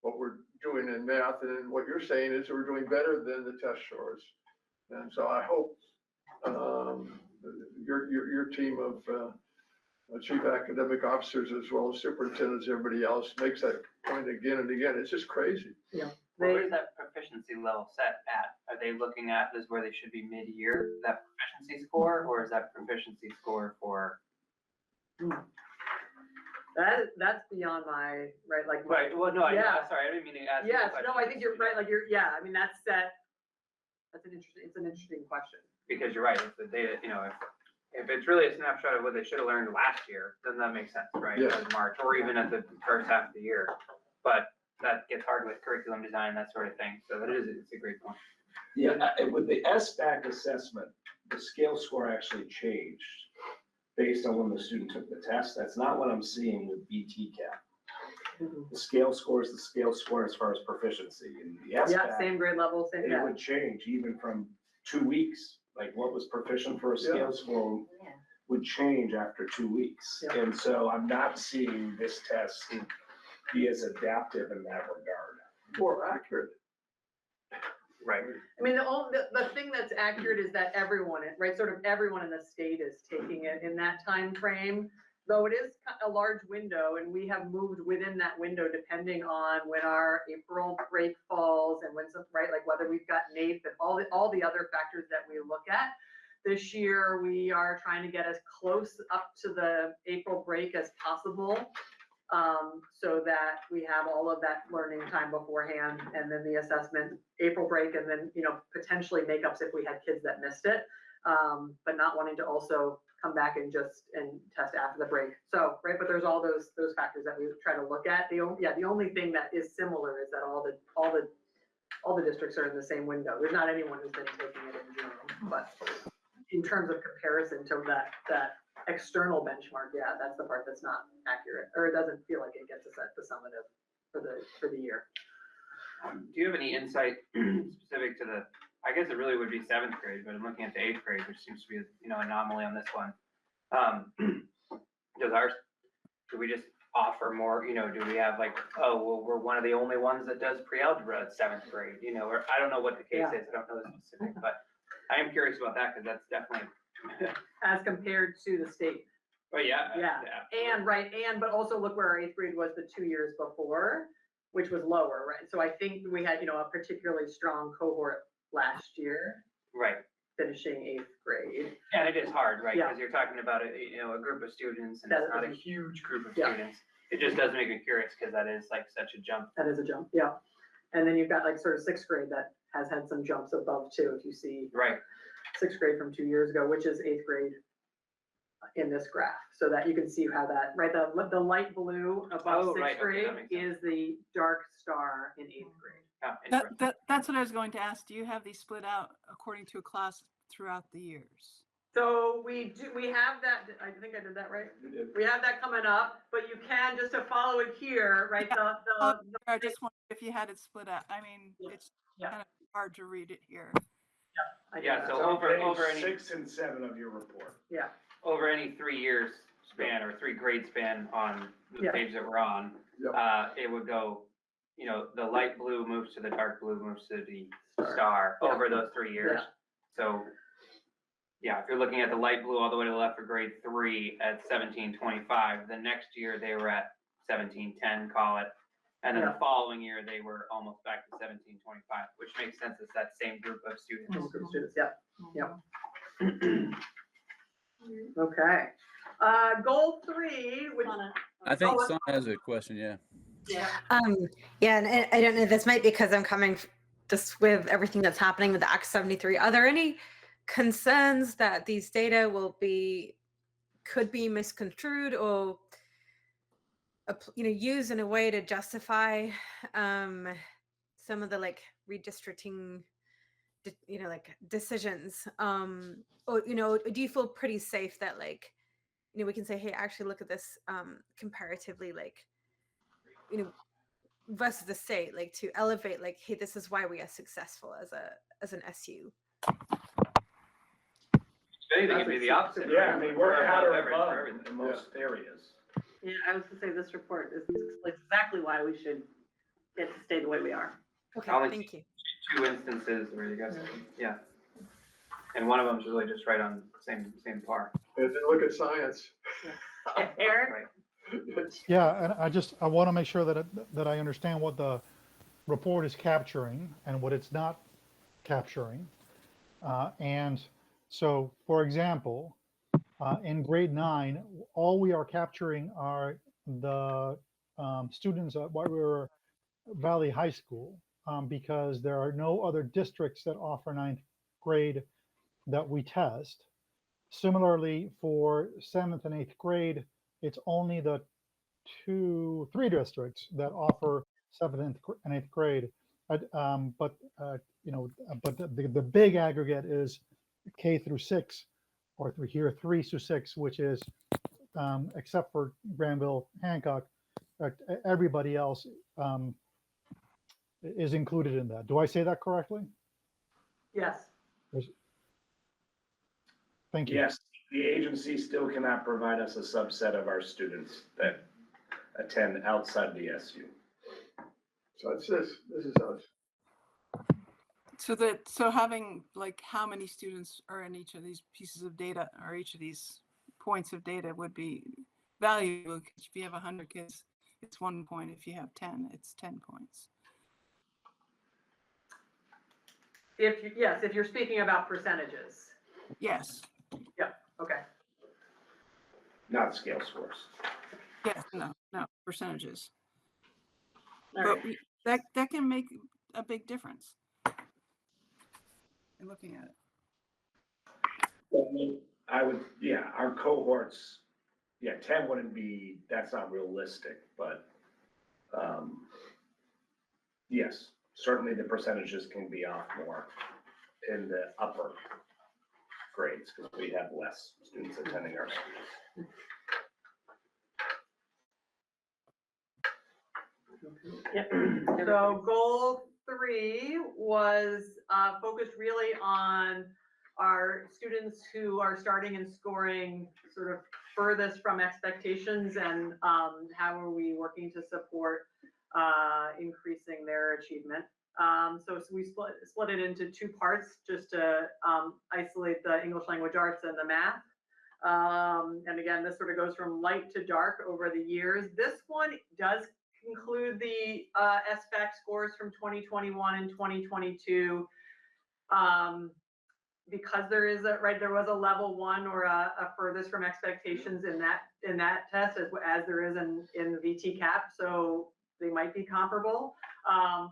what we're doing in math. And what you're saying is we're doing better than the test shows. And so I hope your team of chief academic officers, as well as superintendents, everybody else, makes that point again and again. It's just crazy. Yeah. Where's that proficiency level set at? Are they looking at this where they should be mid-year, that proficiency score, or is that proficiency score for? That's beyond my, right, like. Right, well, no, sorry, I didn't mean to ask. Yes, no, I think you're right, like I mean, that's an interesting question. Because you're right, if the data, if it's really a snapshot of what they should have learned last year, then that makes sense, right? Yeah. In March, or even at the first half of the year. But that gets hard with curriculum design, that sort of thing. So it's a great point. Yeah, with the SBAC assessment, the scale score actually changed based on when the student took the test. That's not what I'm seeing with BT cap. The scale score is the scale score as far as proficiency. And the SBAC, Yeah, same grade level, same. it would change even from 2 weeks. Like what was proficient for a scale score would change after 2 weeks. Yeah. And so I'm not seeing this test be as adaptive in that regard. More accurate. Right. I mean, the thing that's accurate is that everyone in the state is taking it in that time frame. Though it is a large window, and we have moved within that window depending on when our April break falls and when like whether we've got NAEP and all the other factors that we look at. This year, we are trying to get as close up to the April break as possible, so that we have all of that learning time beforehand, and then the assessment April break, and then potentially makeups if we had kids that missed it, but not wanting to also come back and test after the break. So, right, but there's all those factors that we try to look at. The only thing that is similar is that all the districts are in the same window. There's not anyone who's been taking it in June, but in terms of comparison to that external benchmark, that's the part that's not accurate, or it doesn't feel like it gets us at the summative for the year. Do you have any insight specific to I guess it really would be 7th grade, but I'm looking at the 8th grade, which seems to be, anomaly on this one. Does ours, do we just offer more, do we have like, we're one of the only ones that does pre-algebra at 7th grade, or I don't know what the case is, I don't know the specific, but I am curious about that, because that's definitely as compared to the state. But yeah. Yeah, but also look where our 8th grade was the 2 years before, which was lower, right? So I think we had, a particularly strong cohort last year, Right. finishing 8th grade. And it is hard, right? Yeah. Because you're talking about a group of students and That it's not a is- huge group of Yeah. students. It just does make me curious because that is like such a jump. That is a jump, yeah. And then you've got like sort of 6th grade that has had some jumps above too, if you see Right. 6th grade from 2 years ago, which is 8th grade in this graph, so that you can see how that, right, the light blue above Oh, 6th right, okay, grade that makes sense. is the dark star in 8th grade. Oh, interesting. That's what I was going to ask. Do you have these split out according to a class throughout the years? So we have that, I think I did that right. You did. We have that coming up, but you can, just to follow it here, right, I just wondered if you had it split out. I mean, it's kind of hard to read it here. Yeah, so It's on over page any, 6 and 7 of your report. Yeah. over any 3 years span or 3 grade span on the Yeah. page that we're on, Yep. it would go, the light blue moves to the dark blue, moves to the Star. star Yeah. over those 3 years. Yeah. So, yeah, if you're looking at the light blue all the way to the left for grade 3 at 1725, the next year they were at 1710, call it. And then Yeah. the following year, they were almost back to 1725, which makes sense. It's that same group of students. Group of students, yep, yep. Okay, goal 3, which. I think Oh, Son has a question, yeah. Yeah. Yeah, and I don't know, this might be because I'm coming just with everything that's happening with the Act 73. Are there any concerns that these data could be misconstrued or used in a way to justify some of the redistricting decisions, or do you feel pretty safe that we can say, hey, actually look at this comparatively, versus the state, to elevate, hey, this is why we are successful as an SU. If anything, it'd be the opposite. Yeah, I mean, we're at or average for above everything. in most areas. Yeah, I was gonna say, this report is exactly why we should get to stay the way we are. Okay, Only thank you. 2 instances where you guys, yeah. And one of them's really just right on same par. And then look at science. Eric? Yeah, and I want to make sure that I understand what the report is capturing and what it's not capturing. And so, for example, in grade 9, all we are capturing are the students at White River Valley High School, because there are no other districts that offer 9th grade that we test. Similarly, for 7th and 8th grade, it's only the 3 districts that offer 7th and 8th grade. But the big aggregate is K through 6, or through here 3 through 6, which is except for Granville, Hancock, everybody else is included in that. Do I say that correctly? Yes. Thank you. Yes, the agency still cannot provide us a subset of our students that attend outside the SU. So it's this is us. So having how many students are in each of these pieces of data or each of these points of data would be valuable. If you have 100 kids, it's 1 point. If you have 10, it's 10 points. If you're speaking about percentages. Yes. Yeah, okay. Not scale scores. Yes, no, percentages. All But right. that can make a big difference in looking at it. I would, our cohorts, 10 wouldn't be, that's not realistic, but yes, certainly the percentages can be off more in the upper grades because we have less students attending our schools. So goal 3 was focused really on our students who are starting and scoring sort of furthest from expectations, and how are we working to support increasing their achievement. So we split it into two parts just to isolate the English language arts and the math. And again, this sort of goes from light to dark over the years. This one does include the SBAC scores from 2021 and 2022. Because there was a level 1 or a furthest from expectations in that test as there is in the VT-CAP, so they might be comparable.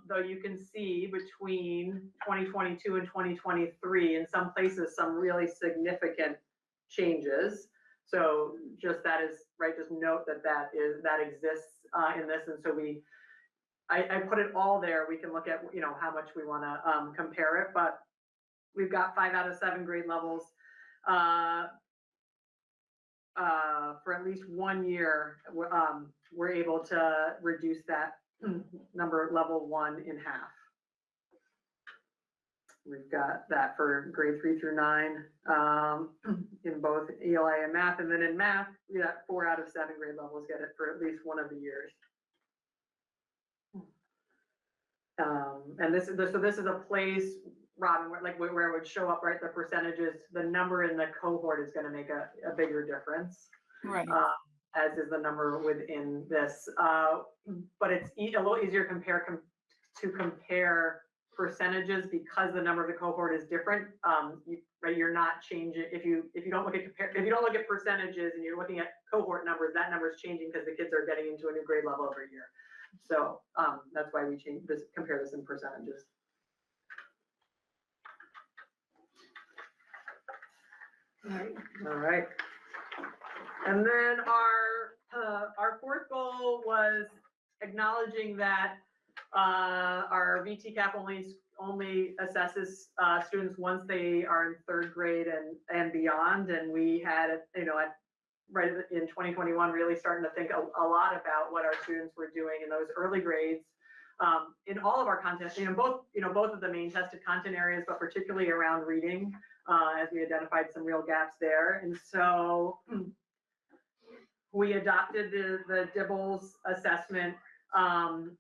Though you can see between 2022 and 2023, in some places, some really significant changes. So just that is right. Just note that exists in this, and so I put it all there. We can look at how much we want to compare it, but we've got 5 out of 7 grade levels for at least 1 year. We're able to reduce that number level 1 in half. We've got that for grade 3 through 9 in both ELA and math, and then in math, we got 4 out of 7 grade levels get it for at least one of the years. And this is a place, Robin, where it would show up, right? The percentages, the number in the cohort is going to make a bigger difference, Right. As is the number within this. But it's a little easier to compare percentages because the number of the cohort is different. You're not changing if you don't look at percentages and you're looking at cohort numbers. That number is changing because the kids are getting into a new grade level every year. So that's why we compare this in percentages. All right. And then our fourth goal was acknowledging that our VT-CAP only assesses students once they are in 3rd grade and beyond. And we had, right in 2021, really starting to think a lot about what our students were doing in those early grades. In all of our content, both of the main tested content areas, but particularly around reading, as we identified some real gaps there. And so we adopted the DIBELS assessment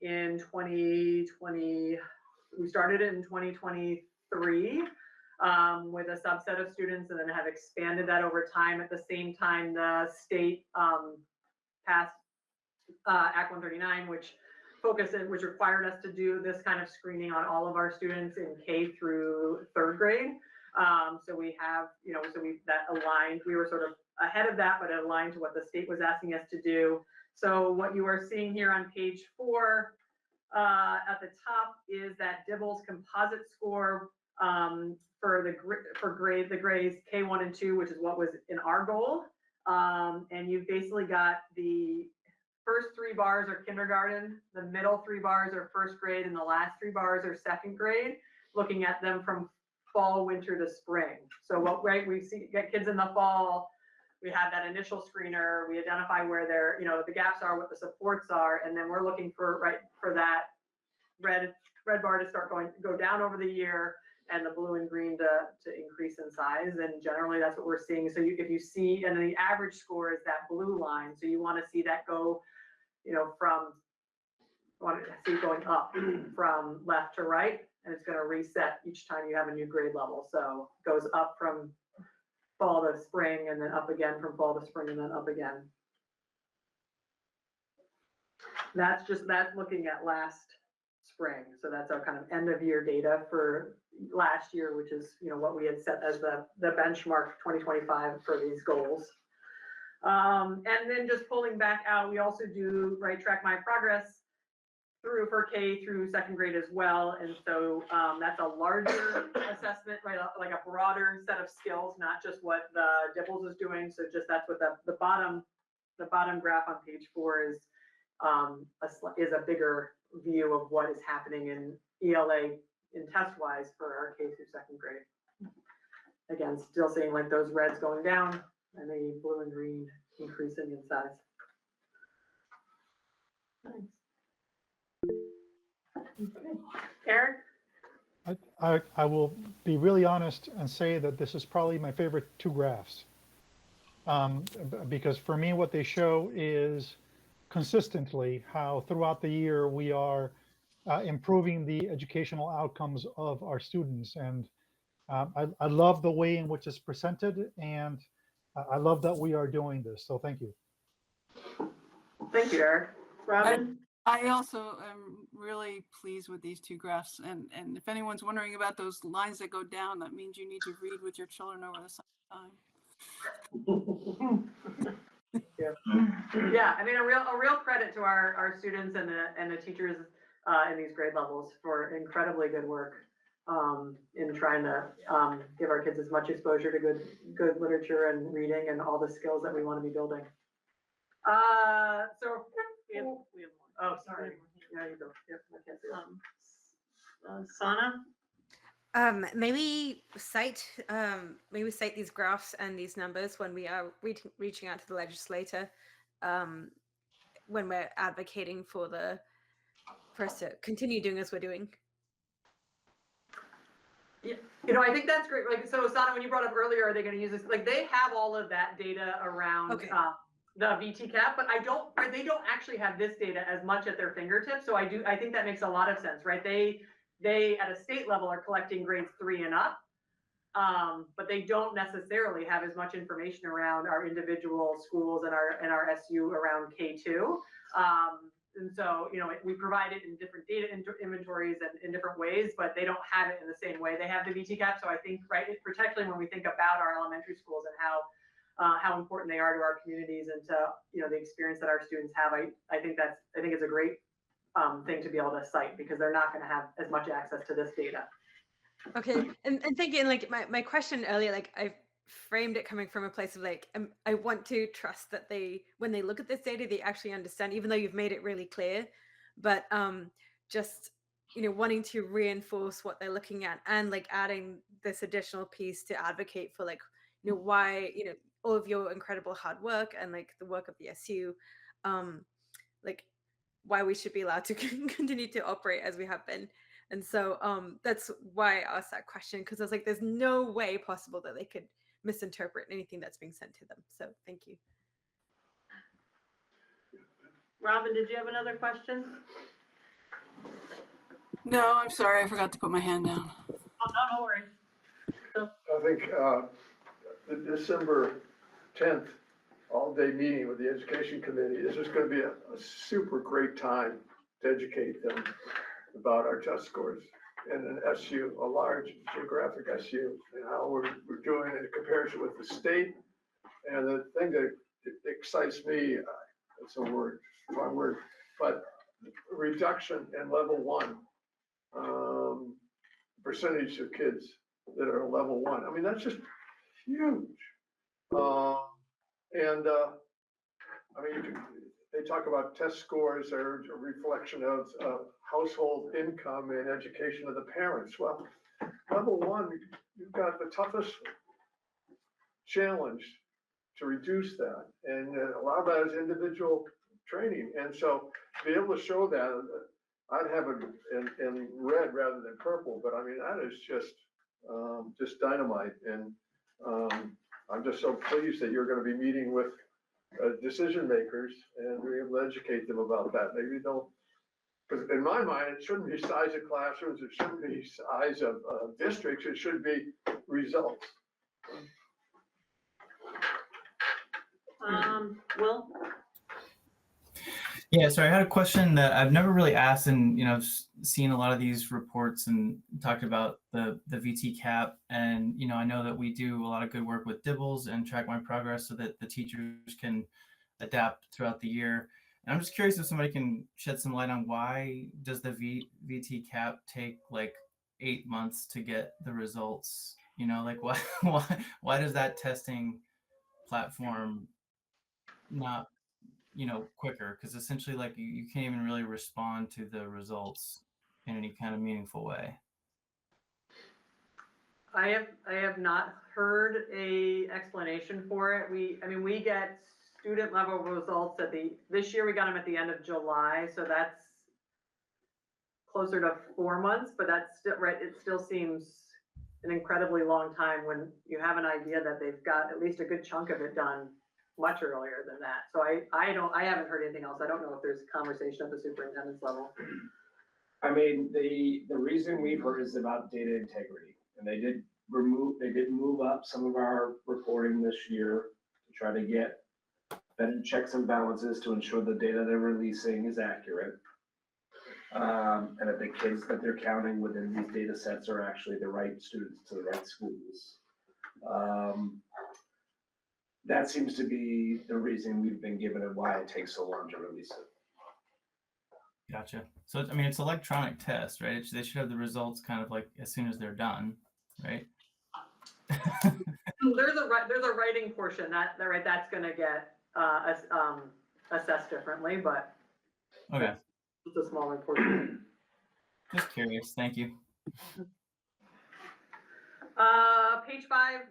in 2020. We started it in 2023 with a subset of students, and then have expanded that over time. At the same time, the state passed Act 139, which required us to do this kind of screening on all of our students in K through 3rd grade. So we have, that aligned. We were sort of ahead of that, but it aligned to what the state was asking us to do. So what you are seeing here on page 4 at the top is that DIBELS composite score for the grades K1 and 2, which is what was in our goal. And you've basically got the first 3 bars are kindergarten, the middle 3 bars are 1st grade, and the last 3 bars are 2nd grade, looking at them from fall, winter to spring. So we get kids in the fall, we have that initial screener, we identify where the gaps are, what the supports are, and then we're looking for that red bar to go down over the year, and the blue and green to increase in size. And generally that's what we're seeing. So if you see, and the average score is that blue line. So you want to see that go, going up from left to right, and it's going to reset each time you have a new grade level. So it goes up from fall to spring, and then up again from fall to spring, and then up again. That's looking at last spring. So that's our kind of end of year data for last year, which is what we had set as the benchmark 2025 for these goals. And then just pulling back out, we also do track my progress through for K through 2nd grade as well. And so that's a larger assessment, like a broader set of skills, not just what the DIBELS is doing. So just that's what the bottom graph on page 4 is a bigger view of what is happening in ELA in test-wise for our K through 2nd grade. Again, still seeing those reds going down and the blue and green increasing in size. Nice. Okay. Eric? I will be really honest and say that this is probably my favorite 2 graphs. Because for me, what they show is consistently how throughout the year we are improving the educational outcomes of our students. And I love the way in which it's presented, and I love that we are doing this. So thank you. Thank you, Eric. Robin? I also am really pleased with these two graphs. And if anyone's wondering about those lines that go down, that means you need to read with your children over the summertime. Yeah, I mean, a real credit to our students and the teachers in these grade levels for incredibly good work in trying to give our kids as much exposure to good literature and reading and all the skills that we want to be building. So We have one. oh, sorry. Yeah, you go. Yep, I can't see it. Sana? Maybe cite these graphs and these numbers when we are reaching out to the legislator, when we're advocating for us to continue doing as we're doing. Yeah, you know, I think that's great. Like, so Sana, when you brought up earlier, are they going to use this? Like, they have all of that data around the VT cap, but they don't actually have this data as much at their fingertips. So I think that makes a lot of sense, right? They at a state level are collecting grades 3 and up, but they don't necessarily have as much information around our individual schools and our SU around K2. And so, you know, we provide it in different data inventories and in different ways, but they don't have it in the same way they have the VT cap. So I think, right, particularly when we think about our elementary schools and how important they are to our communities and to, you know, the experience that our students have, I think it's a great thing to be able to cite, because they're not going to have as much access to this data. Okay, and thinking like my question earlier, like I framed it coming from a place of like, I want to trust that when they look at this data, they actually understand, even though you've made it really clear, but just, you know, wanting to reinforce what they're looking at and like adding this additional piece to advocate for, like, you know, why, you know, all of your incredible hard work and like the work of the SU, like why we should be allowed to continue to operate as we have been. And so that's why I asked that question, because I was like, there's no way possible that they could misinterpret anything that's being sent to them. So thank you. Robin, did you have another question? No, I'm sorry. I forgot to put my hand down. Oh, no worries. So, I think the December 10th all-day meeting with the Education Committee, this is going to be a super great time to educate them about our test scores in an SU, a large geographic SU, and how we're doing in comparison with the state. And the thing that excites me, it's a word, strong word, but reduction in level 1, percentage of kids that are level 1. I mean, that's just huge. I mean, they talk about test scores are a reflection of household income and education of the parents. Well, level 1, you've got the toughest challenge to reduce that, and a lot of that is individual training. And so to be able to show that, I'd have it in red rather than purple, but I mean, that is just dynamite. And I'm just so pleased that you're going to be meeting with decision makers and be able to educate them about that. Maybe don't, because in my mind, it shouldn't be size of classrooms, it shouldn't be size of districts, it should be results. Will? Yeah, so I had a question that I've never really asked, and I've seen a lot of these reports and talked about the VT cap, and I know that we do a lot of good work with Dibbles and Track My Progress so that the teachers can adapt throughout the year. And I'm just curious if somebody can shed some light on why does the VT cap take like 8 months to get the results? Like why does that testing platform not quicker? Because essentially, like, you can't even really respond to the results in any kind of meaningful way. I have not heard a explanation for it. We get student level results this year we got them at the end of July, so that's closer to 4 months, but that's still right. It still seems an incredibly long time when you have an idea that they've got at least a good chunk of it done much earlier than that. So I haven't heard anything else. I don't know if there's conversation at the superintendent's level. I mean, the reason we've heard is about data integrity, and they did move up some of our reporting this year to try to get better checks and balances to ensure the data they're releasing is accurate. And that the kids that they're counting within these data sets are actually the right students to the right schools. That seems to be the reason we've been given and why it takes so long to release it. Gotcha. So, I mean, it's electronic test, right? They should have the results kind of like as soon as they're done, right? There's a writing portion right, that's gonna get assessed differently, but Okay. it's a smaller portion. Just curious. Thank you. Page 5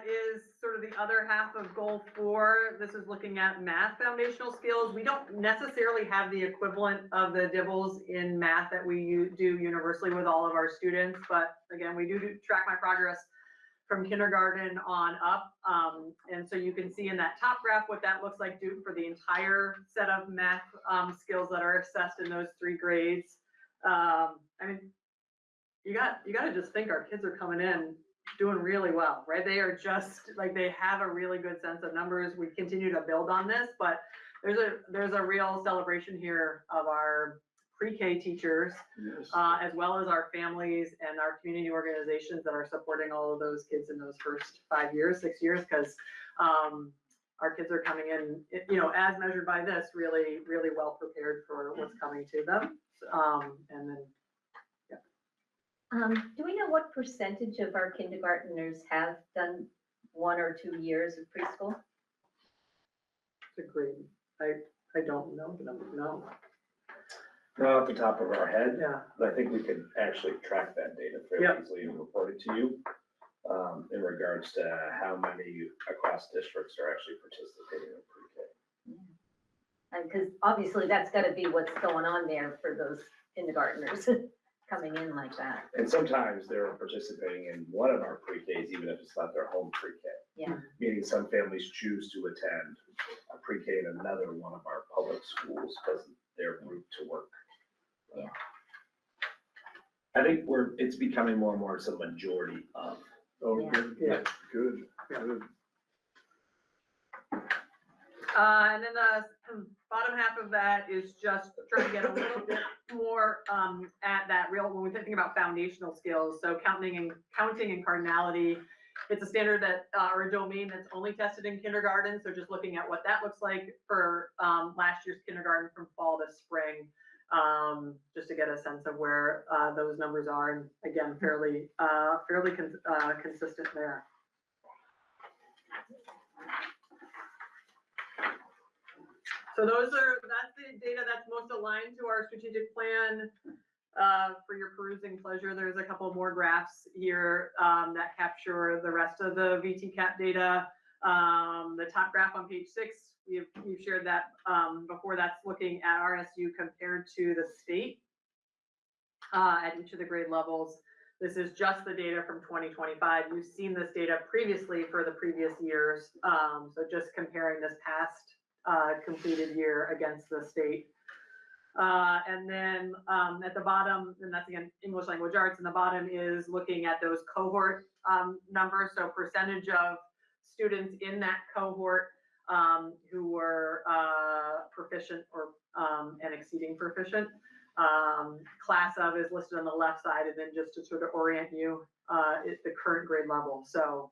is sort of the other half of goal 4. This is looking at math foundational skills. We don't necessarily have the equivalent of the DIBELS in math that we do universally with all of our students, but again, we do track my progress from kindergarten on up. And so you can see in that top graph what that looks like for the entire set of math skills that are assessed in those 3 grades. I mean, you got to just think our kids are coming in doing really well, right? They are just like, they have a really good sense of numbers. We continue to build on this, but there's a real celebration here of our pre-K teachers, Yes. as well as our families and our community organizations that are supporting all of those kids in those first 5 years, 6 years, because our kids are coming in, as measured by this, really, really well prepared for what's coming to them. And then do we know what percentage of our kindergartners have done 1 or 2 years of preschool? it's a great, I don't know the number, no. Not off the top of our head, Yeah. but I think we could actually track that data fairly easily and report it to you in regards to how many across districts are actually participating in pre-K. Because obviously that's got to be what's going on there for those kindergartners coming in like that. And sometimes they're participating in one of our pre-Ks, even if it's not their home pre-K. Yeah. Meaning some families choose to attend a pre-K in another one of our public schools because of their route to work. Yeah. I think it's becoming more and more it's a majority of. Oh, Yeah. good, Yeah. good, good. And then the bottom half of that is just trying to get a little bit more at that real, when we're thinking about foundational skills. So counting and cardinality, it's a standard that, or a domain that's only tested in kindergarten. So just looking at what that looks like for last year's kindergarten from fall to spring, just to get a sense of where those numbers are. And again, fairly consistent there. So that's the data that's most aligned to our strategic plan. For your perusing pleasure, there's a couple more graphs here that capture the rest of the VTCAP data. The top graph on page 6, we've shared that before. That's looking at RSU compared to the state at each of the grade levels. This is just the data from 2025. You've seen this data previously for the previous years. So just comparing this past completed year against the state. And then at the bottom, and that's again English language arts, and the bottom is looking at those cohort numbers. So percentage of students in that cohort who were proficient or and exceeding proficient. Class of is listed on the left side, and then just to sort of orient you, it's the current grade level. So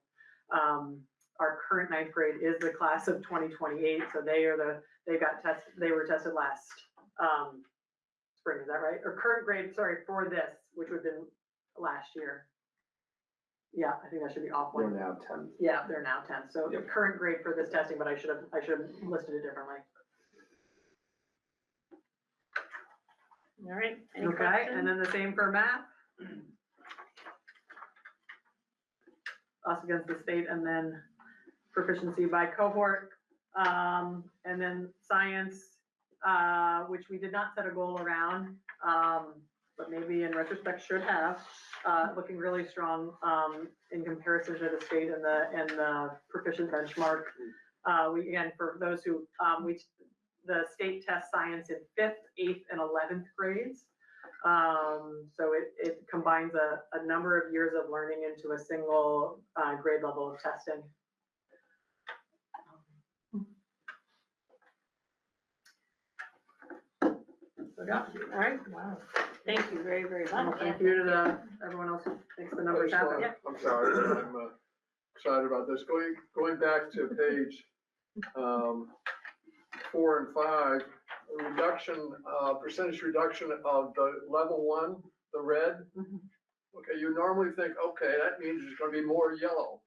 our current 9th grade is the class of 2028. So they were tested last spring, is that right? Or current grade, sorry, for this, which would have been last year. Yeah, I think that should be off one. They're now 10. Yeah, they're now 10. So the current grade for this testing, but I should have listed it differently. All right. Any Okay, questions? and then the same for math. Us against the state, and then proficiency by cohort. And then science, which we did not set a goal around, but maybe in retrospect should have, looking really strong in comparison to the state and the proficient benchmark. We, again, for those who, the state tests science in 5th, 8th, and 11th grades. So it combines a number of years of learning into a single grade level of testing. All right, wow. Thank you very, very much. Thank you to everyone else who makes the numbers happen. I'm sorry, I'm excited about this. Going back to page 4 and 5, reduction, percentage reduction of the level 1, the red. Okay, you normally think, okay, that means there's gonna be more yellow,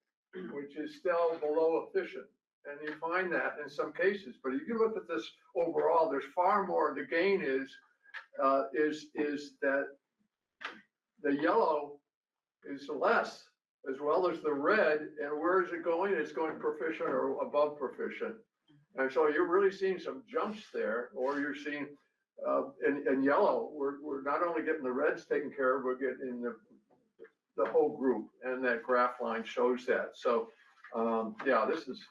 which is still below efficient. And you find that in some cases, but if you look at this overall, there's far more. The gain is that the yellow is less as well as the red. And where is it going? It's going proficient or above proficient. And so you're really seeing some jumps there, or you're seeing in yellow, we're not only getting the reds taken care of, we're getting the whole group, and that graph line shows that. So yeah, this is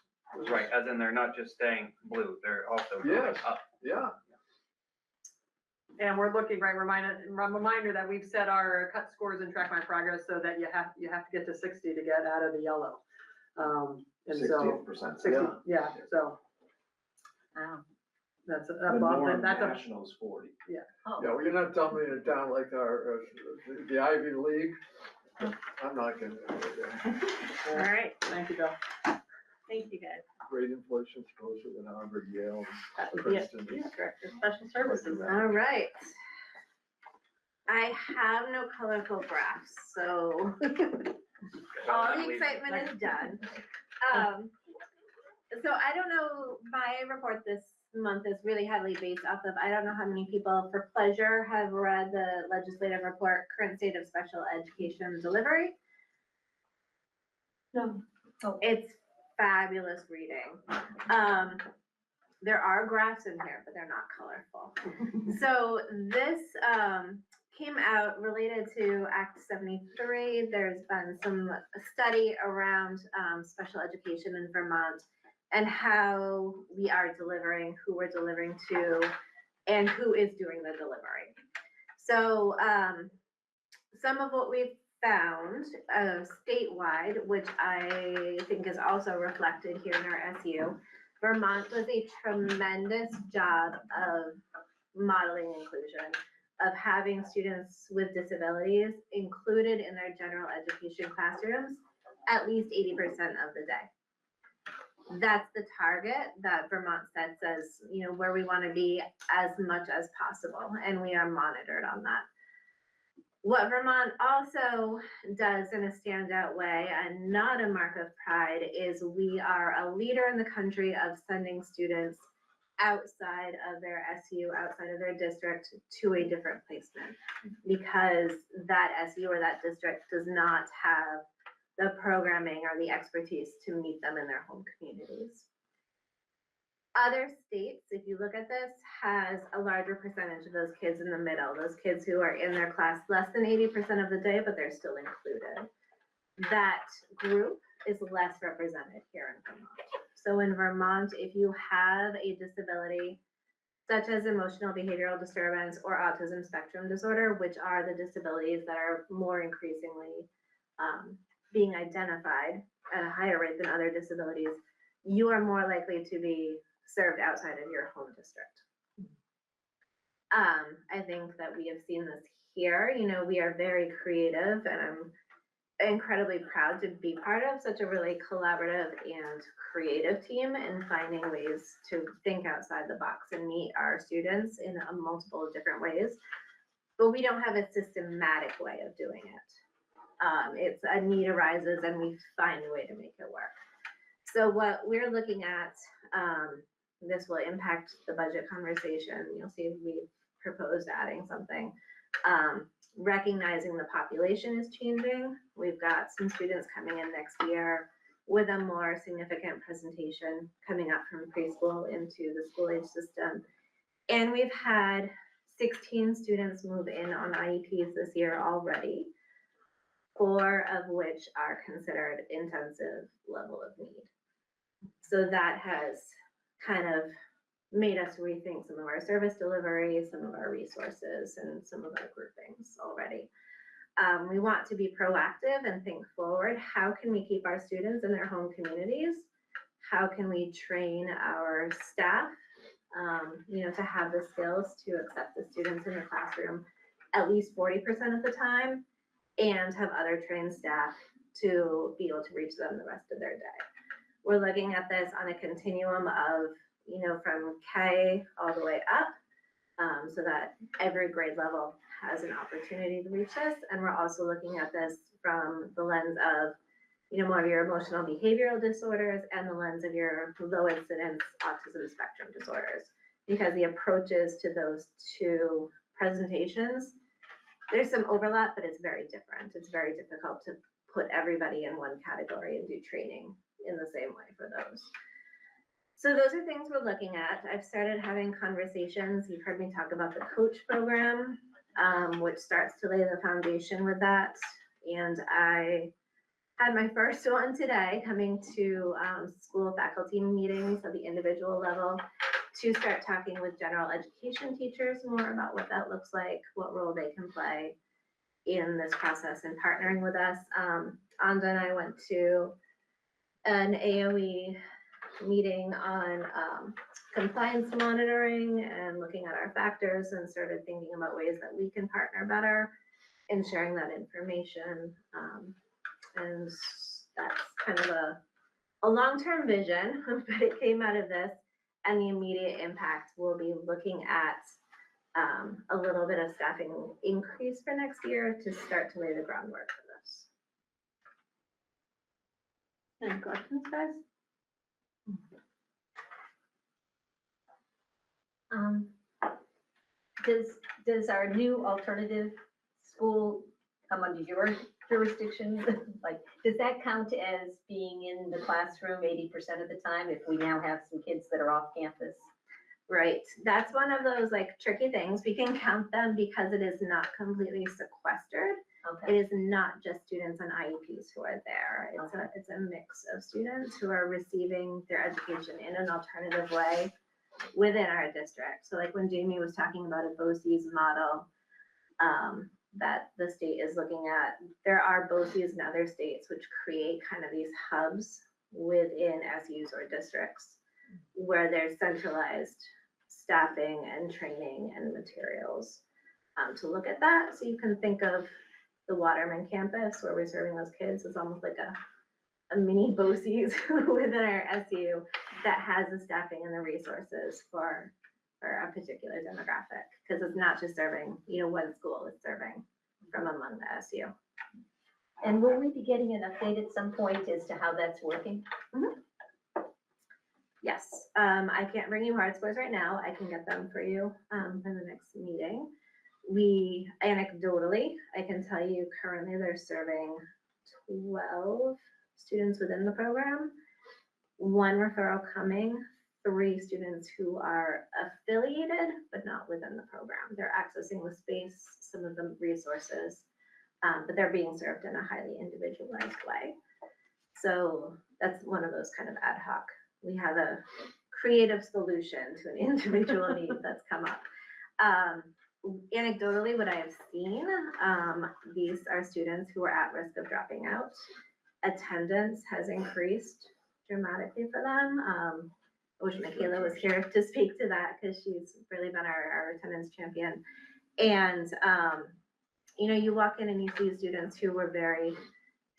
right, as in they're not just staying blue, they're also going up. Yeah. And we're looking, right, reminder that we've set our cut scores and track my progress so that you have to get to 60 to get out of the yellow. And so 60%. 60, yeah, so. That's a national is 40. Yeah. Yeah, well, you're not dumbing it down like the Ivy League. I'm not gonna. All right, thank you, Bill. thank you guys. Great inflation's closer than Harvard, Yale, That would be it. Princeton. Yeah, Director of Special Services. All right. I have no colorful graphs, so all the excitement is done. So I don't know, my report this month is really heavily based off of, I don't know how many people for pleasure have read the legislative report, Current State of Special Education Delivery. No. It's fabulous reading. There are graphs in here, but they're not colorful. So this came out related to Act 73. There's been some study around special education in Vermont and how we are delivering, who we're delivering to, and who is doing the delivery. So some of what we've found statewide, which I think is also reflected here in our SU, Vermont does a tremendous job of modeling inclusion, of having students with disabilities included in their general education classrooms at least 80% of the day. That's the target that Vermont sets as, where we want to be as much as possible, and we are monitored on that. What Vermont also does in a standout way, and not a mark of pride, is we are a leader in the country of sending students outside of their SU, outside of their district, to a different placement, because that SU or that district does not have the programming or the expertise to meet them in their home communities. Other states, if you look at this, has a larger percentage of those kids in the middle, those kids who are in their class less than 80% of the day, but they're still included. That group is less represented here in Vermont. So in Vermont, if you have a disability, such as emotional behavioral disturbance or autism spectrum disorder, which are the disabilities that are more increasingly being identified at a higher rate than other disabilities, you are more likely to be served outside of your home district. I think that we have seen this here. We are very creative, and I'm incredibly proud to be part of such a really collaborative and creative team in finding ways to think outside the box and meet our students in a multiple different ways. But we don't have a systematic way of doing it. It's a need arises and we find a way to make it work. So what we're looking at, this will impact the budget conversation. You'll see we proposed adding something. Recognizing the population is changing. We've got some students coming in next year with a more significant presentation coming up from preschool into the school age system. And we've had 16 students move in on IEPs this year already, 4 of which are considered intensive level of need. So that has kind of made us rethink some of our service delivery, some of our resources, and some of our groupings already. We want to be proactive and think forward. How can we keep our students in their home communities? How can we train our staff, to have the skills to accept the students in the classroom at least 40% of the time, and have other trained staff to be able to reach them the rest of their day. We're looking at this on a continuum of, from K all the way up, so that every grade level has an opportunity to reach this. And we're also looking at this from the lens of, more of your emotional behavioral disorders and the lens of your low incidence autism spectrum disorders, because the approaches to those two presentations, there's some overlap, but it's very different. It's very difficult to put everybody in one category and do training in the same way for those. So those are things we're looking at. I've started having conversations. You've heard me talk about the coach program, which starts to lay the foundation with that. And I had my first one today, coming to school faculty meetings at the individual level to start talking with general education teachers more about what that looks like, what role they can play in this process and partnering with us. Anda and I went to an AOE meeting on compliance monitoring and looking at our factors, and started thinking about ways that we can partner better in sharing that information. And that's kind of a long-term vision, but it came out of this, and the immediate impact will be looking at a little bit of staffing increase for next year to start to lay the groundwork for this. Any questions, guys? Does our new alternative school come under your jurisdiction? Like, does that count as being in the classroom 80% of the time if we now have some kids that are off campus? Right, that's one of those tricky things. We can count them because it is not completely sequestered. Okay. It is not just students on IEPs who are there. It's a mix of students who are receiving their education in an alternative way within our district. So when Jamie was talking about a BOCES model that the state is looking at, there are BOCES in other states which create kind of these hubs within SUs or districts where there's centralized staffing and training and materials to look at that. So you can think of the Waterman campus where we're serving those kids as almost like a mini BOCES within our SU that has the staffing and the resources for a particular demographic, because it's not just serving, one school, it's serving from among the SU. And will we be getting an update at some point as to how that's working? Mm-hmm. Yes, I can't bring you hard scores right now. I can get them for you in the next meeting. We, anecdotally, I can tell you currently they're serving 12 students within the program, 1 referral coming, 3 students who are affiliated but not within the program. They're accessing the space, some of the resources, but they're being served in a highly individualized way. So that's one of those kind of ad hoc. We have a creative solution to an individual need that's come up. Anecdotally, what I have seen, these are students who are at risk of dropping out. Attendance has increased dramatically for them. I wish Michaela was here to speak to that, because she's really been our attendance champion. And, you walk in and you see students who were very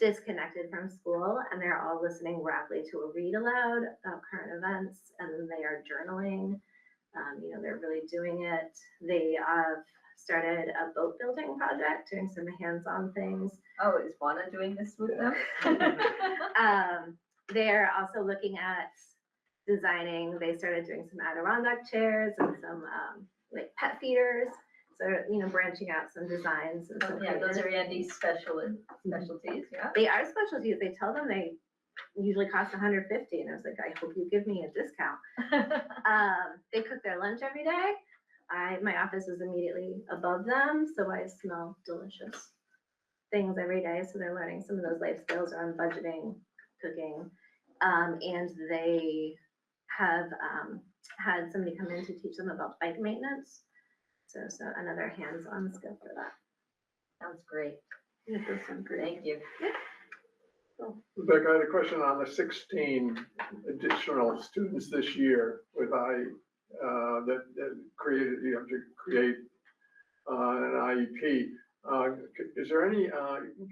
disconnected from school, and they're all listening rapidly to a read aloud about current events, and they are journaling. They're really doing it. They have started a boat building project, doing some hands-on things. Oh, is Juana doing this with them? They're also looking at designing. They started doing some Adirondack chairs and some pet feeders. So, branching out some designs. And some Those are Andy's specialties, yeah. They are specialties. They tell them they usually cost $150, and I was like, I hope you give me a discount. They cook their lunch every day. My office is immediately above them, so I smell delicious things every day. So they're learning some of those life skills around budgeting, cooking, and they have had somebody come in to teach them about bike maintenance. So another hands-on skill for that. Sounds great. It does sound great. Thank you. Rebecca, I had a question on the 16 additional students this year with that created, you have to create an IEP. Is there any,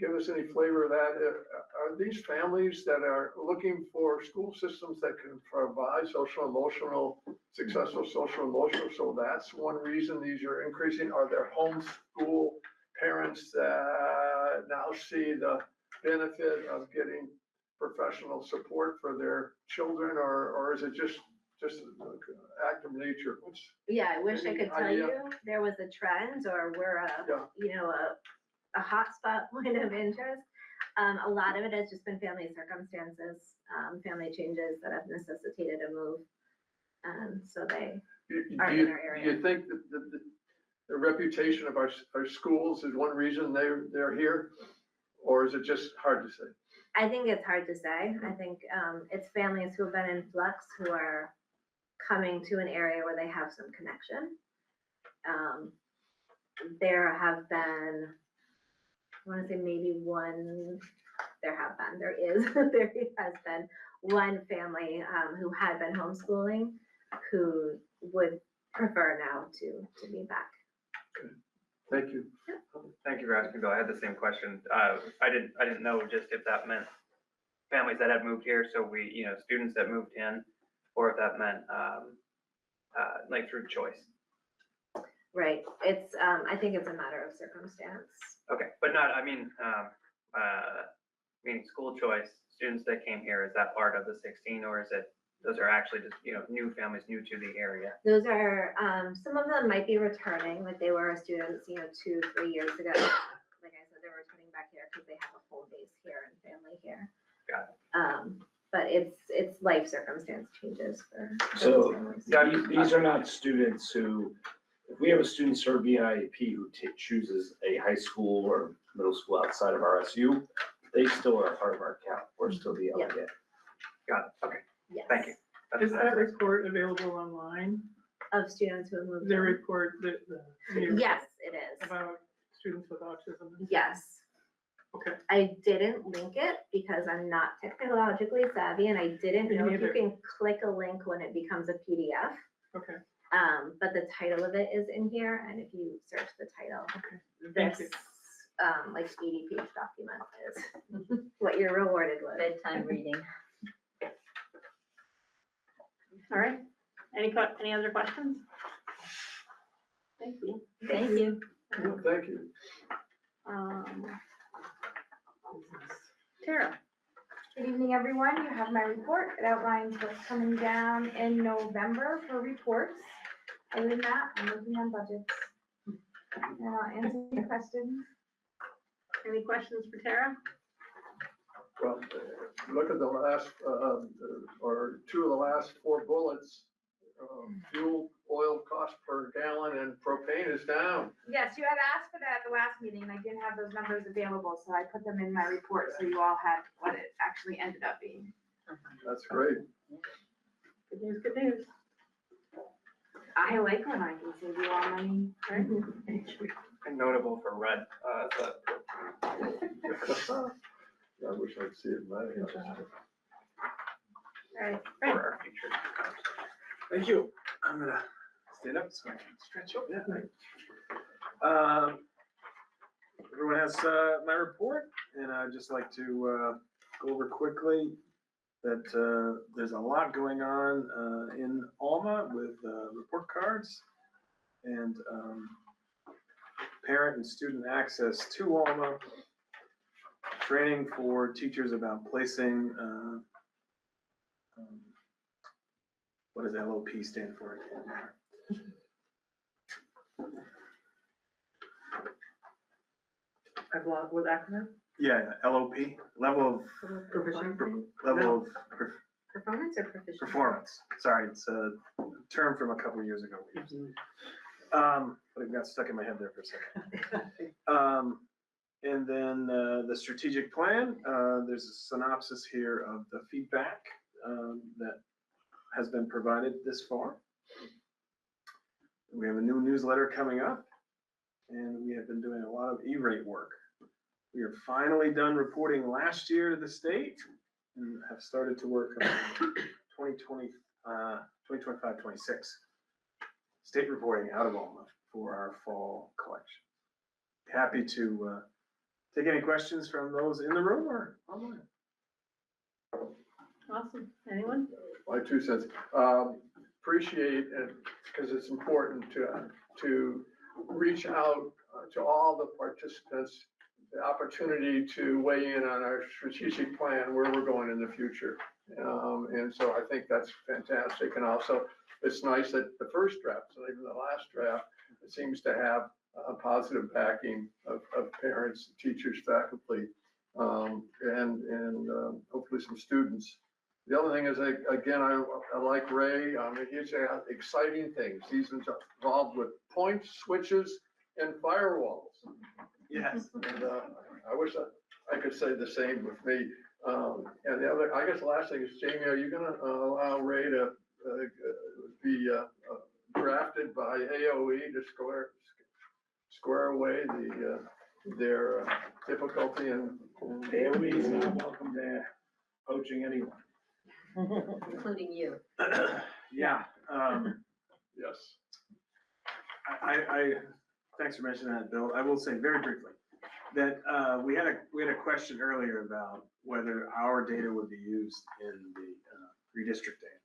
give us any flavor of that? Are these families that are looking for school systems that can provide successful social emotional? So that's one reason these are increasing. Are there homeschool parents that now see the benefit of getting professional support for their children, or is it just an act of nature? Yeah, I wish I Any could tell idea? you there was a trend or we're a hotspot point of interest. A lot of it has just been family circumstances, family changes that have necessitated a move. So they are in our Do area. you think that the reputation of our schools is one reason they're here? Or is it just hard to say? I think it's hard to say. I think it's families who have been in flux who are coming to an area where they have some connection. There have been, I want to say maybe one, there has been one family who had been homeschooling who would prefer now to be back. Thank you. Thank you for asking, Bill. I had the same question. I didn't know just if that meant families that had moved here, so students that moved in, or if that meant, like through choice. Right. It's, I think it's a matter of circumstance. Okay, but not, meaning school choice, students that came here, is that part of the 16, or is it, those are actually just, new families new to the area? Those are, some of them might be returning, like they were students, 2-3 years ago. Like I said, they're returning back here because they have a home base here and family here. Got it. But it's life circumstance changes for So families. these are not students who, if we have a student served via IEP who chooses a high school or middle school outside of RSU, they still are a part of our count. We're still the Yeah. LEA. Got it, okay, Yes. thank you. Is that report available online? Of students who have moved. The in. report Yes, it is. about students with autism? Yes. Okay. I didn't link it because I'm not technologically savvy and I didn't Me know if you neither. can click a link when it becomes a PDF. Okay. But the title of it is in here, and if you search the title, Thank this you. like 80-page document is what you're rewarded with. Bedtime reading. All right. Any other questions? Thank you. Thank you. Thank you. Tara. Good evening, everyone. You have my report. It outlines what's coming down in November for reports. Other than that, I'm working on budgets. And I'll answer your questions. Any questions for Tara? Well, look at the last, or two of the last 4 bullets. Fuel oil cost per gallon and propane is down. Yes, you had asked for that at the last meeting, and I didn't have those numbers available, so I put them in my report, so you all had what it actually ended up being. That's great. Good news, good news. I like when I can save you all money, right? And notable for red, I wish I'd see it in my house. All right, for our future. Thank you. I'm gonna stand up so I can stretch up. Everyone has my report, and I'd just like to go over quickly that there's a lot going on in Alma with report cards and parent and student access to Alma, training for teachers about placing what does LOP stand for? I've lost with acronym. Yeah, LOP, level Proficiency. of Performance or proficiency? performance. Sorry, it's a term from a couple of years ago. But it got stuck in my head there for a second. And then the strategic plan, there's a synopsis here of the feedback that has been provided this far. We have a new newsletter coming up, and we have been doing a lot of E-rate work. We are finally done reporting last year to the state and have started to work on 2025-26 state reporting out of Alma for our fall collection. Happy to take any questions from those in the room or online. Awesome. Anyone? My 2 cents. Appreciate it because it's important to reach out to all the participants, the opportunity to weigh in on our strategic plan, where we're going in the future. And so I think that's fantastic. And also it's nice that the first draft, and even the last draft, it seems to have a positive backing of parents, teachers, faculty, and hopefully some students. The other thing is, again, I like Ray. He's exciting things. He's involved with points, switches, and firewalls. Yes. And I wish I could say the same with me. And the other, I guess the last thing is, Jamie, are you going to allow Ray to be drafted by AOE to square away their difficulty and AOE is not welcome to poaching anyone. Including you. Yeah. Yes. I thanks for mentioning that, Bill. I will say very briefly that we had a question earlier about whether our data would be used in the redistricting,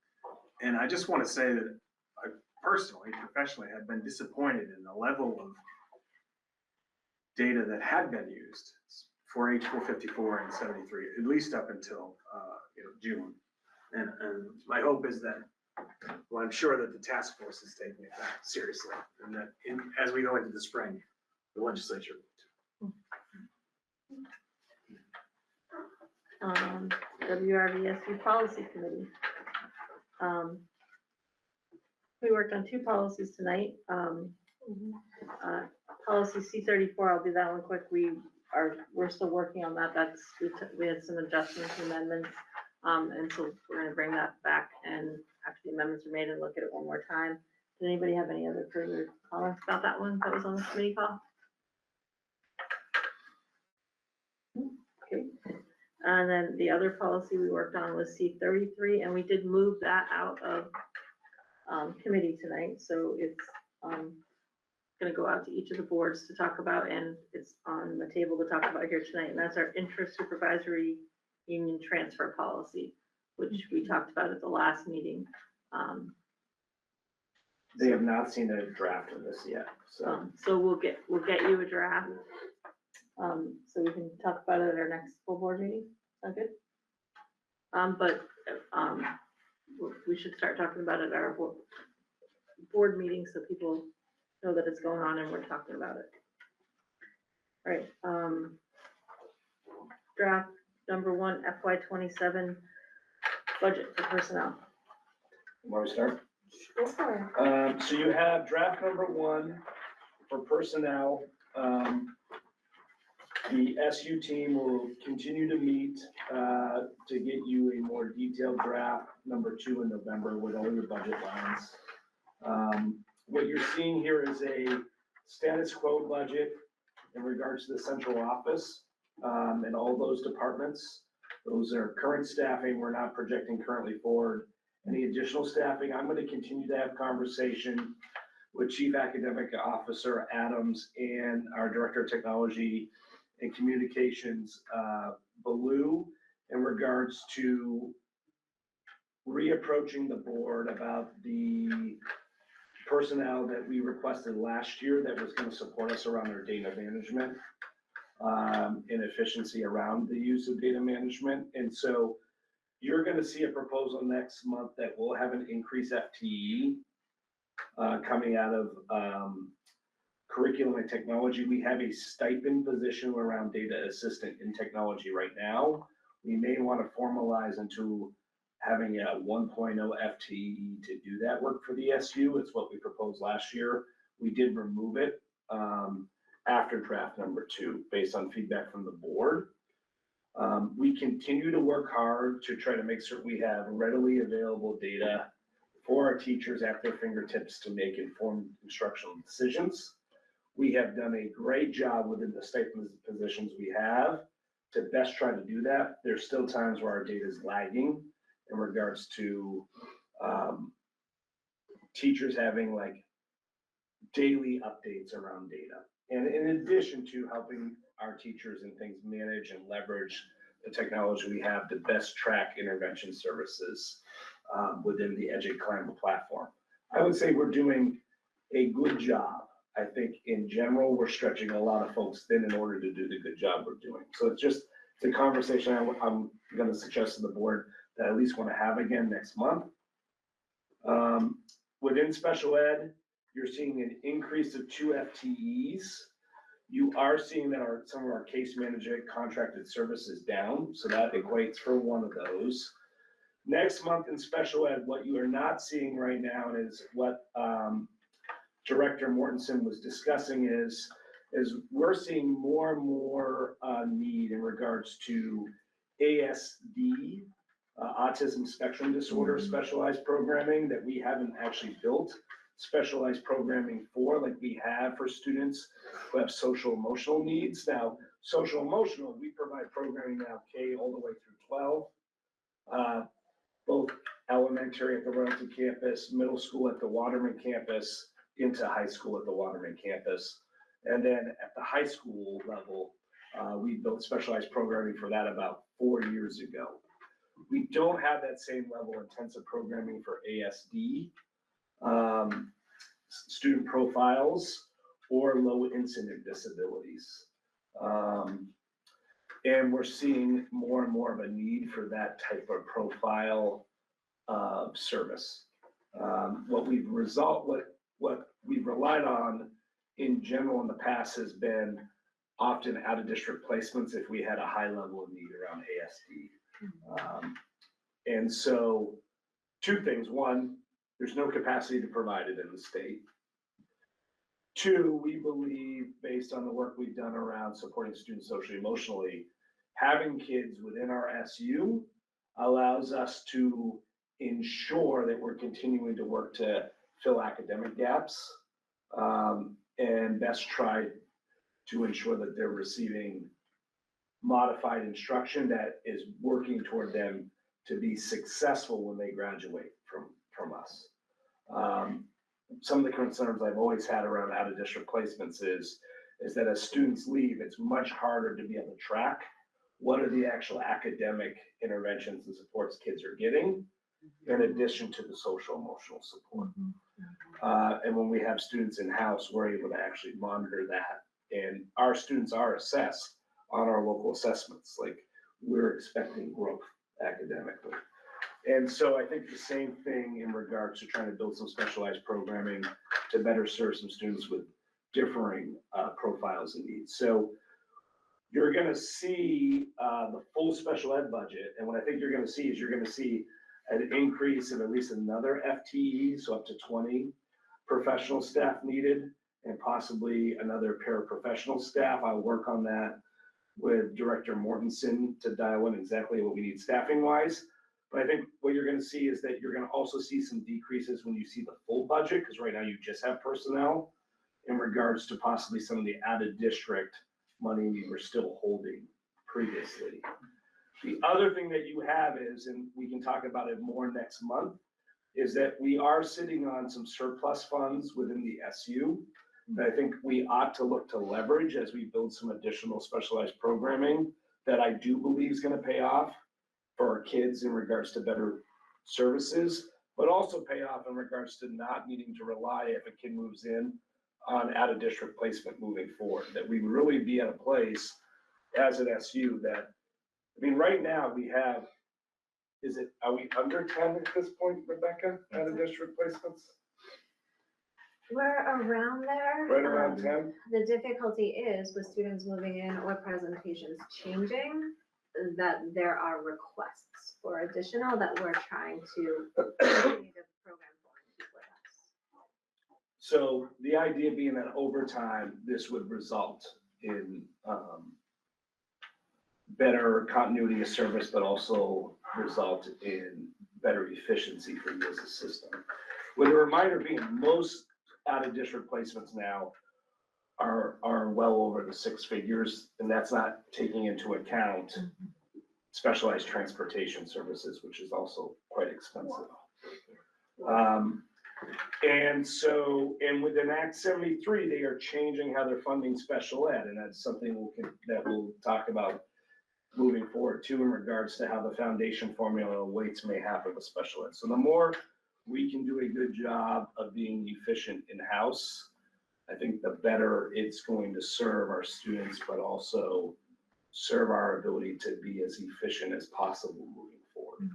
and I just want to say that I personally, professionally, have been disappointed in the level of data that had been used for H454 and 73, at least up until June. And my hope is that, well, I'm sure that the task force is taking it back seriously, and that as we go into the spring, the legislature will too. WVRSU Policy Committee. We worked on 2 policies tonight. Policy C34, I'll do that one quick. We're still working on that. We had some adjustments and amendments. And so we're gonna bring that back and after the amendments are made and look at it one more time. Did anybody have any other further comments about that one that was on the committee call? Okay. And then the other policy we worked on was C33, and we did move that out of committee tonight. So it's gonna go out to each of the boards to talk about, and it's on the table to talk about here tonight. And that's our intra-supervisory union transfer policy, which we talked about at the last meeting. They have not seen a draft of this yet, so. So we'll get you a draft. So we can talk about it at our next full board meeting. Sound good? But we should start talking about it at our board meeting so people know that it's going on and we're talking about it. All right. Draft number 1, FY27 budget for personnel. Want to start? Go for it. So you have draft number 1 for personnel. The SU team will continue to meet to get you a more detailed draft number 2 in November with all your budget lines. What you're seeing here is a status quo budget in regards to the central office and all those departments. Those are current staffing. We're not projecting currently forward any additional staffing. I'm going to continue to have conversation with Chief Academic Officer Adams and our Director of Technology and Communications, Baloo, in regards to reapproaching the board about the personnel that we requested last year that was going to support us around our data management and efficiency around the use of data management. And so you're going to see a proposal next month that will have an increased FTE coming out of curriculum and technology. We have a stipend position around data assistant in technology right now. We may want to formalize into having a 1.0 FTE to do that work for the SU. It's what we proposed last year. We did remove it after draft number 2 based on feedback from the board. We continue to work hard to try to make certain we have readily available data for our teachers at their fingertips to make informed instructional decisions. We have done a great job within the stipend positions we have to best try to do that. There's still times where our data is lagging in regards to teachers having like daily updates around data. And in addition to helping our teachers and things manage and leverage the technology we have to best track intervention services within the EduClimate platform. I would say we're doing a good job. I think in general, we're stretching a lot of folks thin in order to do the good job we're doing. So it's a conversation I'm gonna suggest to the board that I at least wanna have again next month. Within special ed, you're seeing an increase of 2 FTEs. You are seeing that some of our case management contracted services down, so that equates for one of those. Next month in special ed, what you are not seeing right now is what Director Mortensen was discussing is we're seeing more and more need in regards to ASD, autism spectrum disorder, specialized programming that we haven't actually built specialized programming for, like we have for students who have social emotional needs. Now, social emotional, we provide programming now K all the way through 12, both elementary at the Royalton campus, middle school at the Waterman campus, into high school at the Waterman campus. And then at the high school level, we built specialized programming for that about 4 years ago. We don't have that same level of intensive programming for ASD, student profiles, or low incident disabilities. And we're seeing more and more of a need for that type of profile service. What we've relied on in general in the past has been often out of district placements if we had a high level of need around ASD. And so 2 things. 1, there's no capacity to provide it in the state. 2, we believe, based on the work we've done around supporting students socially, emotionally, having kids within our SU allows us to ensure that we're continuing to work to fill academic gaps and best try to ensure that they're receiving modified instruction that is working toward them to be successful when they graduate from us. Some of the concerns I've always had around out of district placements is that as students leave, it's much harder to be able to track what are the actual academic interventions and supports kids are getting, in addition to the social emotional support. And when we have students in-house, we're able to actually monitor that. And our students are assessed on our local assessments. Like, we're expecting growth academically. And so I think the same thing in regards to trying to build some specialized programming to better serve some students with differing profiles and needs. So you're gonna see the full special ed budget. And what I think you're gonna see is an increase of at least another FTE, so up to 20 professional staff needed, and possibly another paraprofessional staff. I'll work on that with Director Mortensen to dial in exactly what we need staffing wise. But I think what you're gonna see is that you're gonna also see some decreases when you see the full budget, because right now you just have personnel, in regards to possibly some of the added district money we were still holding previously. The other thing that you have is, and we can talk about it more next month, is that we are sitting on some surplus funds within the SU that I think we ought to look to leverage as we build some additional specialized programming that I do believe is gonna pay off for our kids in regards to better services, but also pay off in regards to not needing to rely if a kid moves in on out of district placement moving forward, that we really be at a place as an SU that, I mean, right now we have, are we under 10 at this point, Rebecca, out of district placements? We're around there. Right around 10? The difficulty is with students moving in or presentations changing, that there are requests for additional that we're trying to continue to program for and keep with us. So the idea being that over time, this would result in better continuity of service, but also result in better efficiency for you as a system. With a reminder being most out-of-district placements now are well over the 6 figures, and that's not taking into account specialized transportation services, which is also quite expensive. And within Act 73, they are changing how they're funding special ed, and that's something that we'll talk about moving forward too, in regards to how the foundation formula weights may happen with special ed. So the more we can do a good job of being efficient in-house, I think the better it's going to serve our students, but also serve our ability to be as efficient as possible moving forward.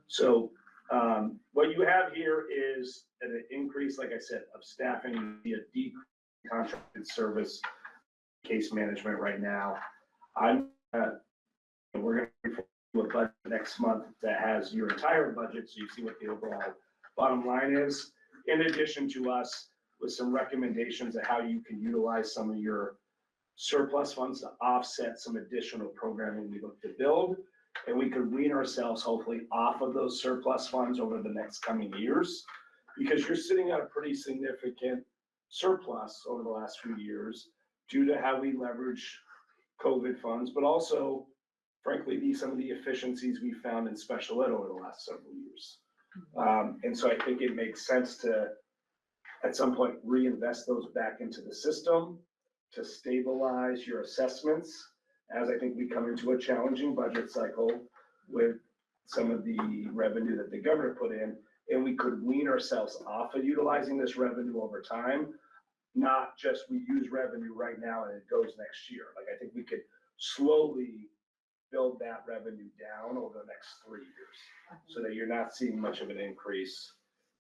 So what you have here is an increase, like I said, of staffing via decreased contracted service case management right now. We're going to do a budget next month that has your entire budget, so you see what the overall bottom line is, in addition to us with some recommendations of how you can utilize some of your surplus funds to offset some additional programming we look to build. And we could wean ourselves hopefully off of those surplus funds over the next coming years, because you're sitting at a pretty significant surplus over the last few years due to how we leverage COVID funds, but also, frankly, some of the efficiencies we found in special ed over the last several years. And so I think it makes sense to, at some point, reinvest those back into the system to stabilize your assessments, as I think we come into a challenging budget cycle with some of the revenue that the governor put in, and we could wean ourselves off of utilizing this revenue over time, not just we use revenue right now and it goes next year. Like, I think we could slowly build that revenue down over the next 3 years so that you're not seeing much of an increase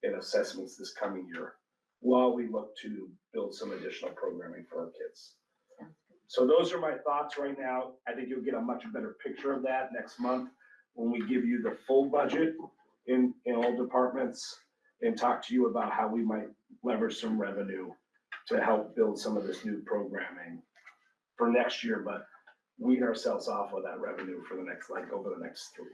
in assessments this coming year while we look to build some additional programming for our kids. So those are my thoughts right now. I think you'll get a much better picture of that next month when we give you the full budget in all departments and talk to you about how we might leverage some revenue to help build some of this new programming for next year, but wean ourselves off of that revenue for the next, over the next 3.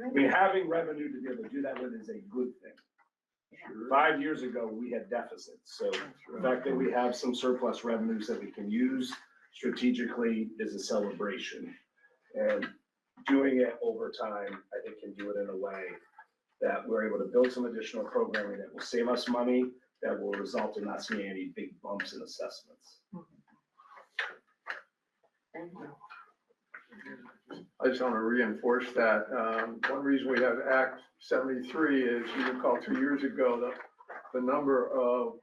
I mean, having revenue to be able to do that with is a good thing. 5 years ago, we had deficits. So the fact that we have some surplus revenues that we can use strategically is a celebration. And doing it over time, I think, can do it in a way that we're able to build some additional programming that will save us money, that will result in not seeing any big bumps in assessments. I just want to reinforce that. One reason we have Act 73 is, you recall 2 years ago, the number of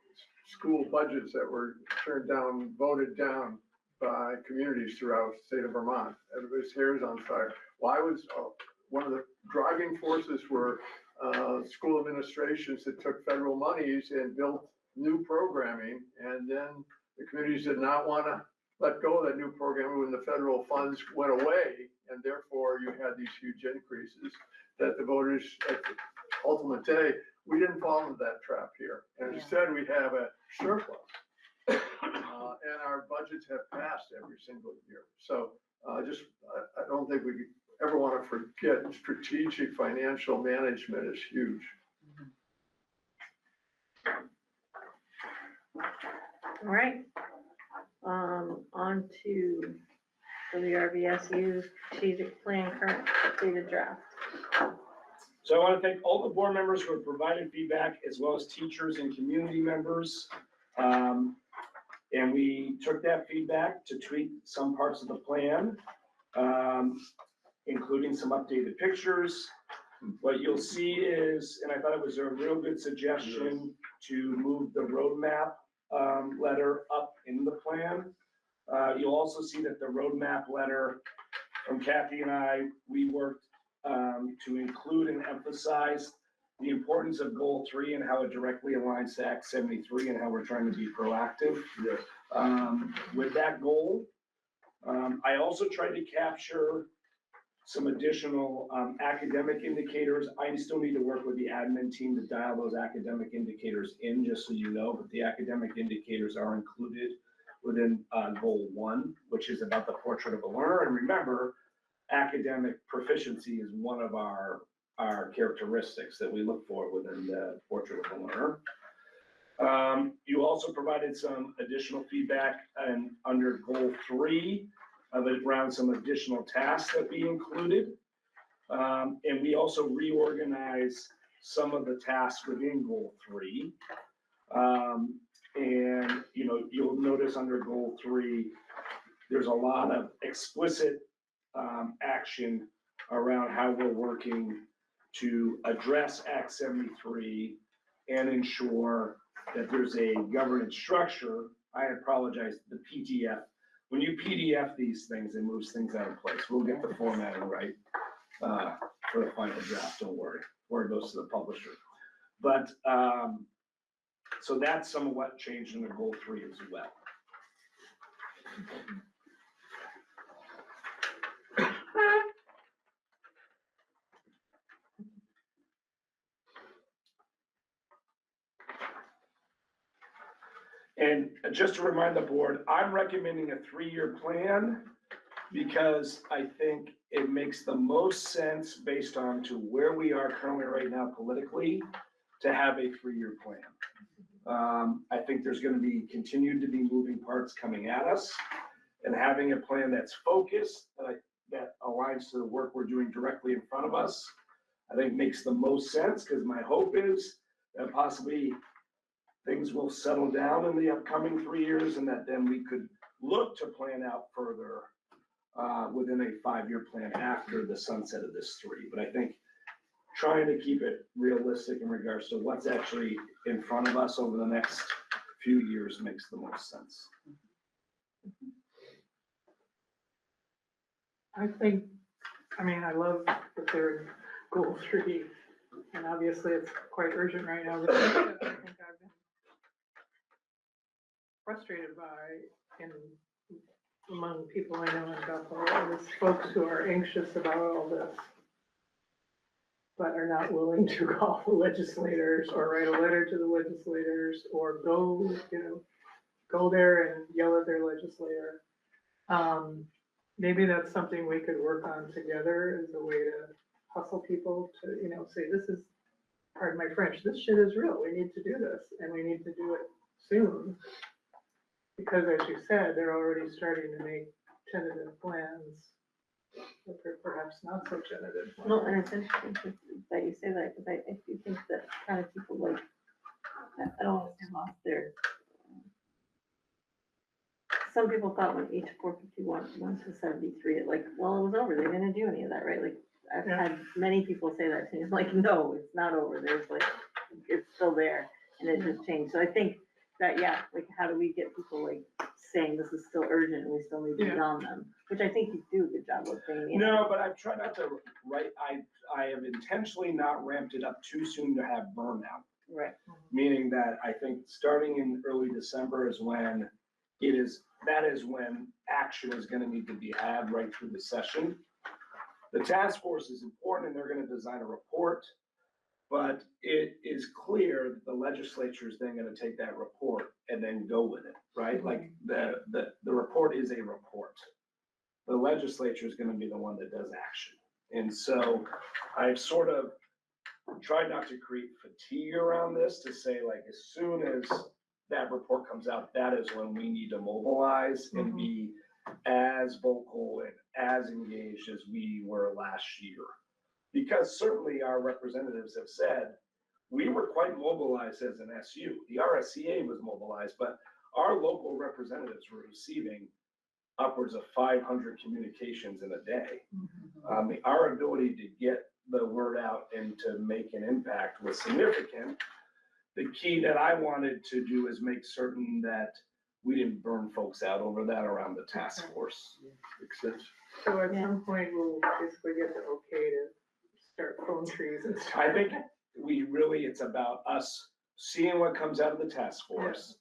school budgets that were turned down, voted down by communities throughout the state of Vermont. Everybody's hair is on fire. Why was one of the driving forces were school administrations that took federal monies and built new programming, and then the communities did not want to let go of that new programming when the federal funds went away, and therefore you had these huge increases that the voters at the ultimate day, we didn't fall into that trap here. And instead we have a surplus. And our budgets have passed every single year. So I don't think we ever want to forget strategic financial management is huge. All right. On to WVRSU strategic plan, current updated draft. So I want to thank all the board members who have provided feedback, as well as teachers and community members. And we took that feedback to tweak some parts of the plan, including some updated pictures. What you'll see is, and I thought it was a real good suggestion, to move the roadmap letter up in the plan. You'll also see that the roadmap letter from Kathy and I, we worked to include and emphasize the importance of goal 3 and how it directly aligns to Act 73 and how we're trying to be proactive with that goal. I also tried to capture some additional academic indicators. I still need to work with the admin team to dial those academic indicators in, just so you know, but the academic indicators are included within goal 1, which is about the portrait of a learner. And remember, academic proficiency is one of our characteristics that we look for within the portrait of a learner. You also provided some additional feedback and under goal 3 around some additional tasks that we included. And we also reorganized some of the tasks within goal 3. And, you know, you'll notice under goal 3, there's a lot of explicit action around how we're working to address Act 73 and ensure that there's a governance structure. I apologize, the PDF. When you PDF these things, it moves things out of place. We'll get the formatting right for the final draft, don't worry, before it goes to the publisher. But, so that's some of what changed in the goal 3 as well. And just to remind the board, I'm recommending a 3-year plan because I think it makes the most sense based on to where we are currently right now politically to have a 3-year plan. I think there's going to be continued to be moving parts coming at us, and having a plan that's focused, that aligns to the work we're doing directly in front of us, I think makes the most sense, because my hope is that possibly things will settle down in the upcoming 3 years, and that then we could look to plan out further within a 5-year plan after the sunset of this 3. But I think trying to keep it realistic in regards to what's actually in front of us over the next few years makes the most sense. I think, I mean, I love that they're in goal 3, and obviously it's quite urgent right now. But I think I've been frustrated by among people I know in Bethel is folks who are anxious about all this, but are not willing to call the legislators or write a letter to the legislators or go there and yell at their legislator. Maybe that's something we could work on together as a way to hustle people to, say, this is, pardon my French, this shit is real. We need to do this, and we need to do it soon. Because as you said, they're already starting to make tentative plans, but they're perhaps not so tentative. Well, and it's interesting that you say that, because I do think that kind of people like, I don't want to lost their, some people thought when H 451 went to 73, it like, well, it was over, they didn't do any of that, right? Like, I've had many people say that to me, like, no, it's not over, there's like, it's still there, and it just changed. So I think that, yeah, like, how do we get people like saying this is still urgent and we still need to be on them, which I think you do a good job of saying. No, but I've tried not to I have intentionally not ramped it up too soon to have burnout. Right. Meaning that I think starting in early December is when that is when action is gonna need to be had right through the session. The task force is important and they're gonna design a report, but it is clear that the legislature is then gonna take that report and then go with it, right? Like the report is a report. The legislature is gonna be the one that does action. And so I've sort of tried not to create fatigue around this, to say, like, as soon as that report comes out, that is when we need to mobilize and be as vocal and as engaged as we were last year. Because certainly our representatives have said, we were quite mobilized as an SU. The RSCA was mobilized, but our local representatives were receiving upwards of 500 communications in a day. Our ability to get the word out and to make an impact was significant. The key that I wanted to do is make certain that we didn't burn folks out over that around the task force. Makes sense. So at some point, we'll basically get the okay to start phone trees and stuff. I think it's about us seeing what comes out of the task force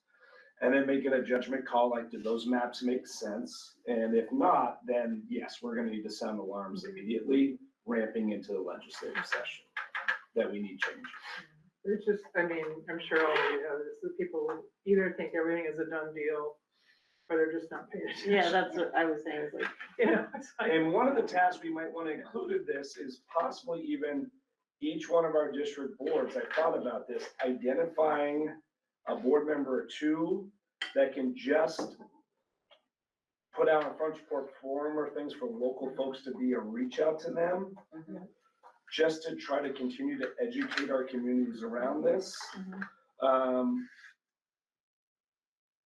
and then making a judgment call, like, do those maps make sense? And if not, then yes, we're gonna need to sound alarms immediately, ramping into the legislative session, that we need change. It's just, I mean, I'm sure all of you know this, the people either think everything is a done deal or they're just not paying attention. Yeah, that's what I was saying, is like, You know, it's like, And one of the tasks we might want to include in this is possibly even each one of our district boards, I thought about this, identifying a board member or two that can just put out a front porch forum or things for local folks to be a reach out to them, just to try to continue to educate our communities around this.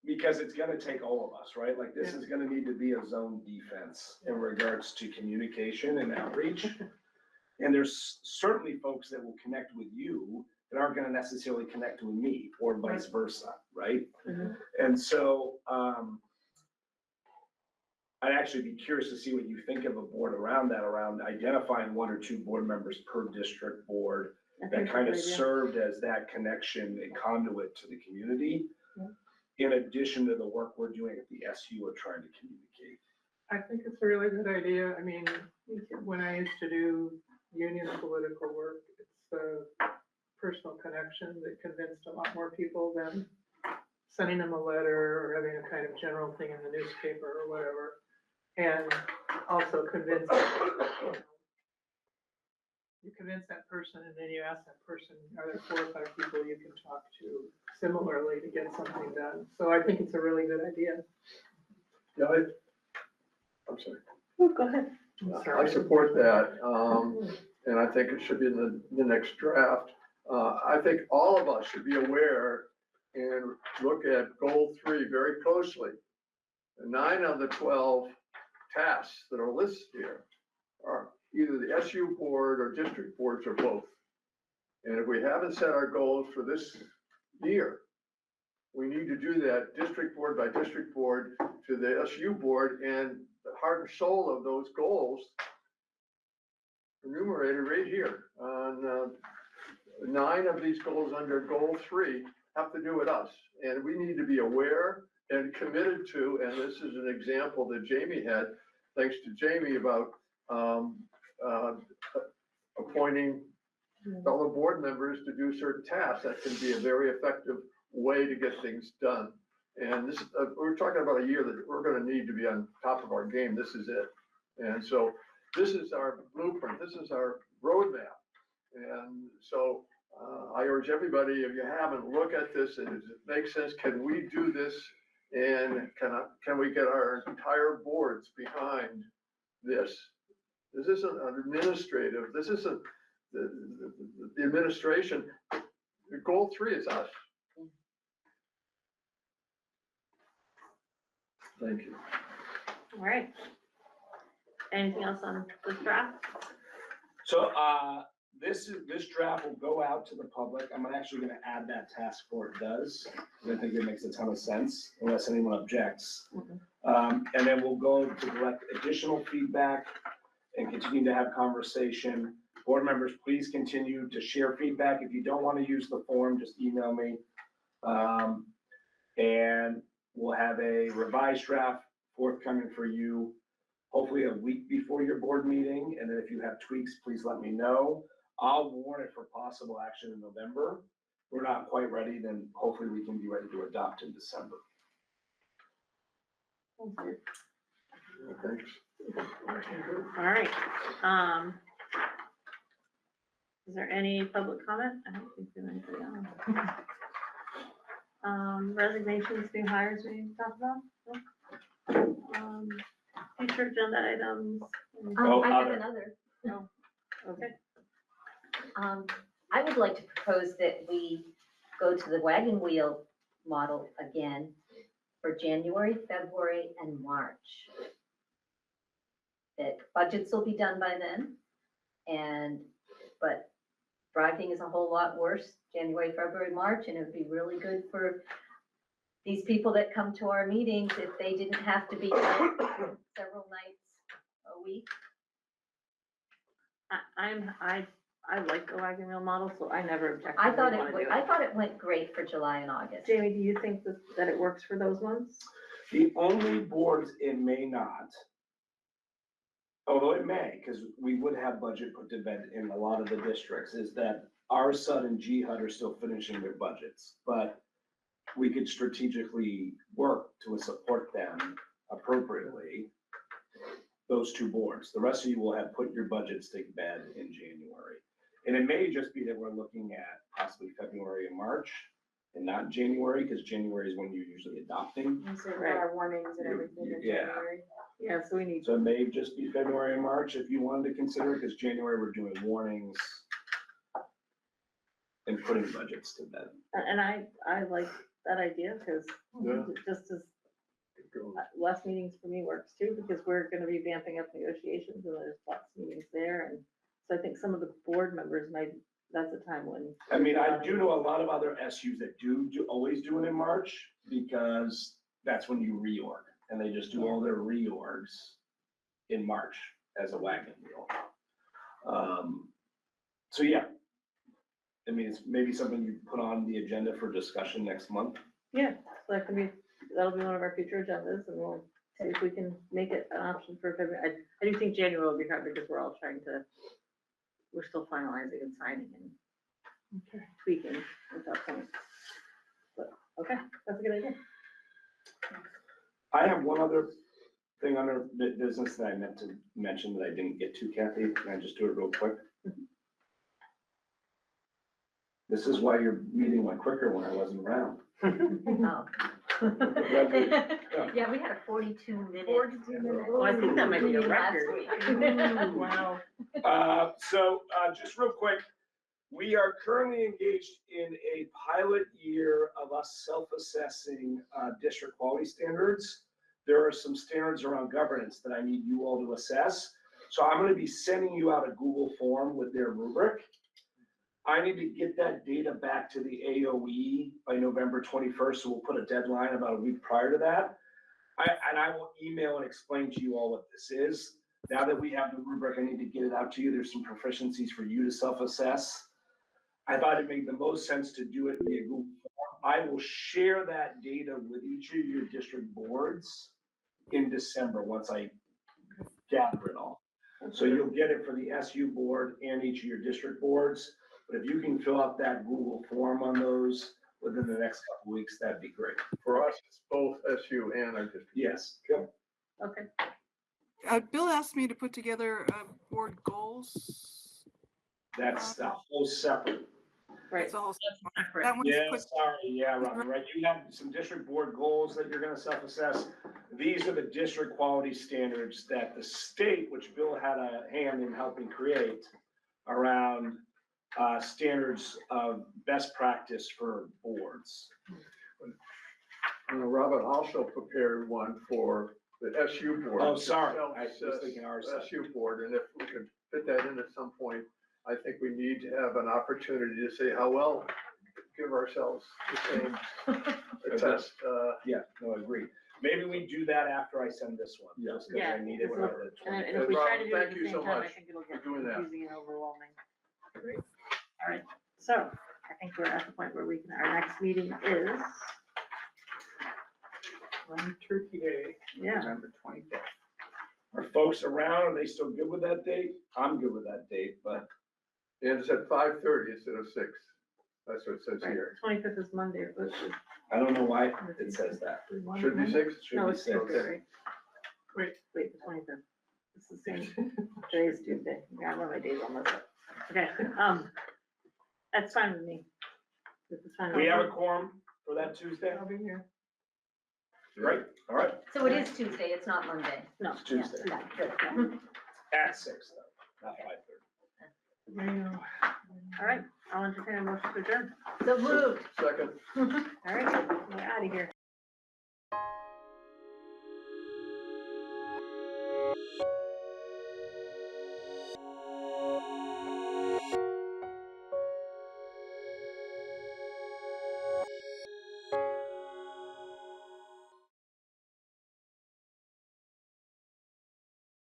Because it's gonna take all of us, right? Like, this is gonna need to be a zone defense in regards to communication and outreach. And there's certainly folks that will connect with you that aren't gonna necessarily connect with me, or vice versa, right? And so, I'd actually be curious to see what you think of a board around that, around identifying one or two board members per district board that kind of served as that connection and conduit to the community, in addition to the work we're doing at the SU of trying to communicate. I think it's a really good idea. I mean, when I used to do union political work, it's the personal connection that convinced a lot more people than sending them a letter or having a kind of general thing in the newspaper or whatever. And also convince, you convince that person, and then you ask that person, are there 4 or 5 people you can talk to similarly to get something done? So I think it's a really good idea. Yeah, I'm sorry. Oh, go ahead. I support that, and I think it should be in the next draft. I think all of us should be aware and look at goal 3 very closely. 9 of the 12 tasks that are listed here are either the SU board or district boards or both. And if we haven't set our goals for this year, we need to do that district board by district board to the SU board, and the heart and soul of those goals enumerated right here. On 9 of these goals under goal 3 have to do with us, and we need to be aware and committed to, and this is an example that Jamie had, thanks to Jamie, about appointing fellow board members to do certain tasks. That can be a very effective way to get things done. And this, we're talking about a year that we're gonna need to be on top of our game. This is it. And so this is our blueprint. This is our roadmap. And so I urge everybody, if you haven't, look at this, and does it make sense? Can we do this? And can we get our entire boards behind this? This isn't an administrative, this isn't the administration. Goal 3 is us. Thank you. All right. Anything else on this draft? So, this draft will go out to the public. I'm actually gonna add that task before it does, because I think it makes a ton of sense, unless anyone objects. And then we'll go to collect additional feedback and continue to have conversation. Board members, please continue to share feedback. If you don't want to use the form, just email me. And we'll have a revised draft forthcoming for you, hopefully a week before your board meeting. And then if you have tweaks, please let me know. I'll warn it for possible action in November. If we're not quite ready, then hopefully we can be ready to adopt in December. Thanks. All right. Is there any public comment? I don't think there's anybody on. Resignations, new hires we talked about? No? Future agenda items? I have another. Oh, okay. I would like to propose that we go to the wagon wheel model again for January, February, and March. That budgets will be done by then, but driving is a whole lot worse January, February, March, and it would be really good for these people that come to our meetings if they didn't have to be out several nights a week. I like the wagon wheel model, so I never object. I thought it went great for July and August. Jamie, do you think that it works for those ones? The only boards it may not, although it may, because we would have budget put to bed in a lot of the districts, is that our SUD and GHUD are still finishing their budgets. But we could strategically work to support them appropriately, those two boards. The rest of you will have put your budgets to bed in January. And it may just be that we're looking at possibly February and March and not January, because January is when you're usually adopting. And so there are warnings and everything in Yeah. January. Yeah, so we need, So it may just be February and March if you wanted to consider, because January we're doing warnings and putting budgets to bed. and I like that idea, because Yeah. just as less meetings for me works too, because we're gonna be vamping up negotiations, and there's lots of meetings there, and so I think some of the board members might, that's a time when. I mean, I do know a lot of other SUs that always do it in March, because that's when you reorg, and they just do all their reorgs in March as a wagon wheel. So yeah, I mean, it's maybe something you put on the agenda for discussion next month. Yeah, so that can be, that'll be one of our future agendas, and we'll see if we can make it an option for February. I do think January will be hard, because we're all trying to, we're still finalizing and signing and tweaking at that point. But, okay, that's a good idea. I have one other thing under business that I meant to mention that I didn't get to, Kathy. Can I just do it real quick? This is why your meeting went quicker when I wasn't around. Oh. Yeah, we had a 42-minute. Oh, I think that might be a meeting last record. week. Wow. So just real quick, we are currently engaged in a pilot year of us self-assessing district quality standards. There are some standards around governance that I need you all to assess. So I'm going to be sending you out a Google form with their rubric. I need to get that data back to the AOE by November 21st, so we'll put a deadline about a week prior to that. I will email and explain to you all what this is. Now that we have the rubric, I need to get it out to you. There's some proficiencies for you to self-assess. I thought it made the most sense to do it via Google Form. I will share that data with each of your district boards in December, once I gather it all. So you'll get it for the SU board and each of your district boards. But if you can fill out that Google form on those within the next couple of weeks, that'd be great. For us, it's both SU and our district. Yes. Okay. Bill asked me to put together board goals. That's the whole separate. Right. It's all separate. That one's Yeah, put- sorry, yeah, Robin, right, you have some district board goals that you're gonna self-assess. These are the district quality standards that the state, which Bill had a hand in helping create, around standards of best practice for boards. Robin also prepared one for the SU board. Oh, sorry, I was thinking ours. SU board, and if we could fit that in at some point, I think we need to have an opportunity to say how well, give ourselves the same test. Yeah, no, I agree. Maybe we do that after I send this one, just because I need it by the And 20th. if we try to do it Thank at you the so same time, I much think it'll for get doing that. confusing and overwhelming. Great. All right, so I think we're at the point where we can, our next meeting is, On Turkey Day. yeah, November 25th. Are folks around, are they still good with that date? I'm good with that date, but And it's at 5:30 instead of 6. That's what it says right, here. 25th is Monday, but it's. I don't know why it says that. Should be 6? Should No, be it's six. Tuesday, right? Wait, the 25th. It's the same, today's Tuesday. Yeah, I know my days on this. Okay, that's fine with me. This is fine. We have a quorum for that Tuesday? I'll be here. Great, all right. So it is Tuesday, it's not Monday. No. It's Tuesday. Yeah, good, yeah. At 6 though, not 5:30. All right, I'll entertain a motion to adjourn. So moved. Second. All right, we're out of here.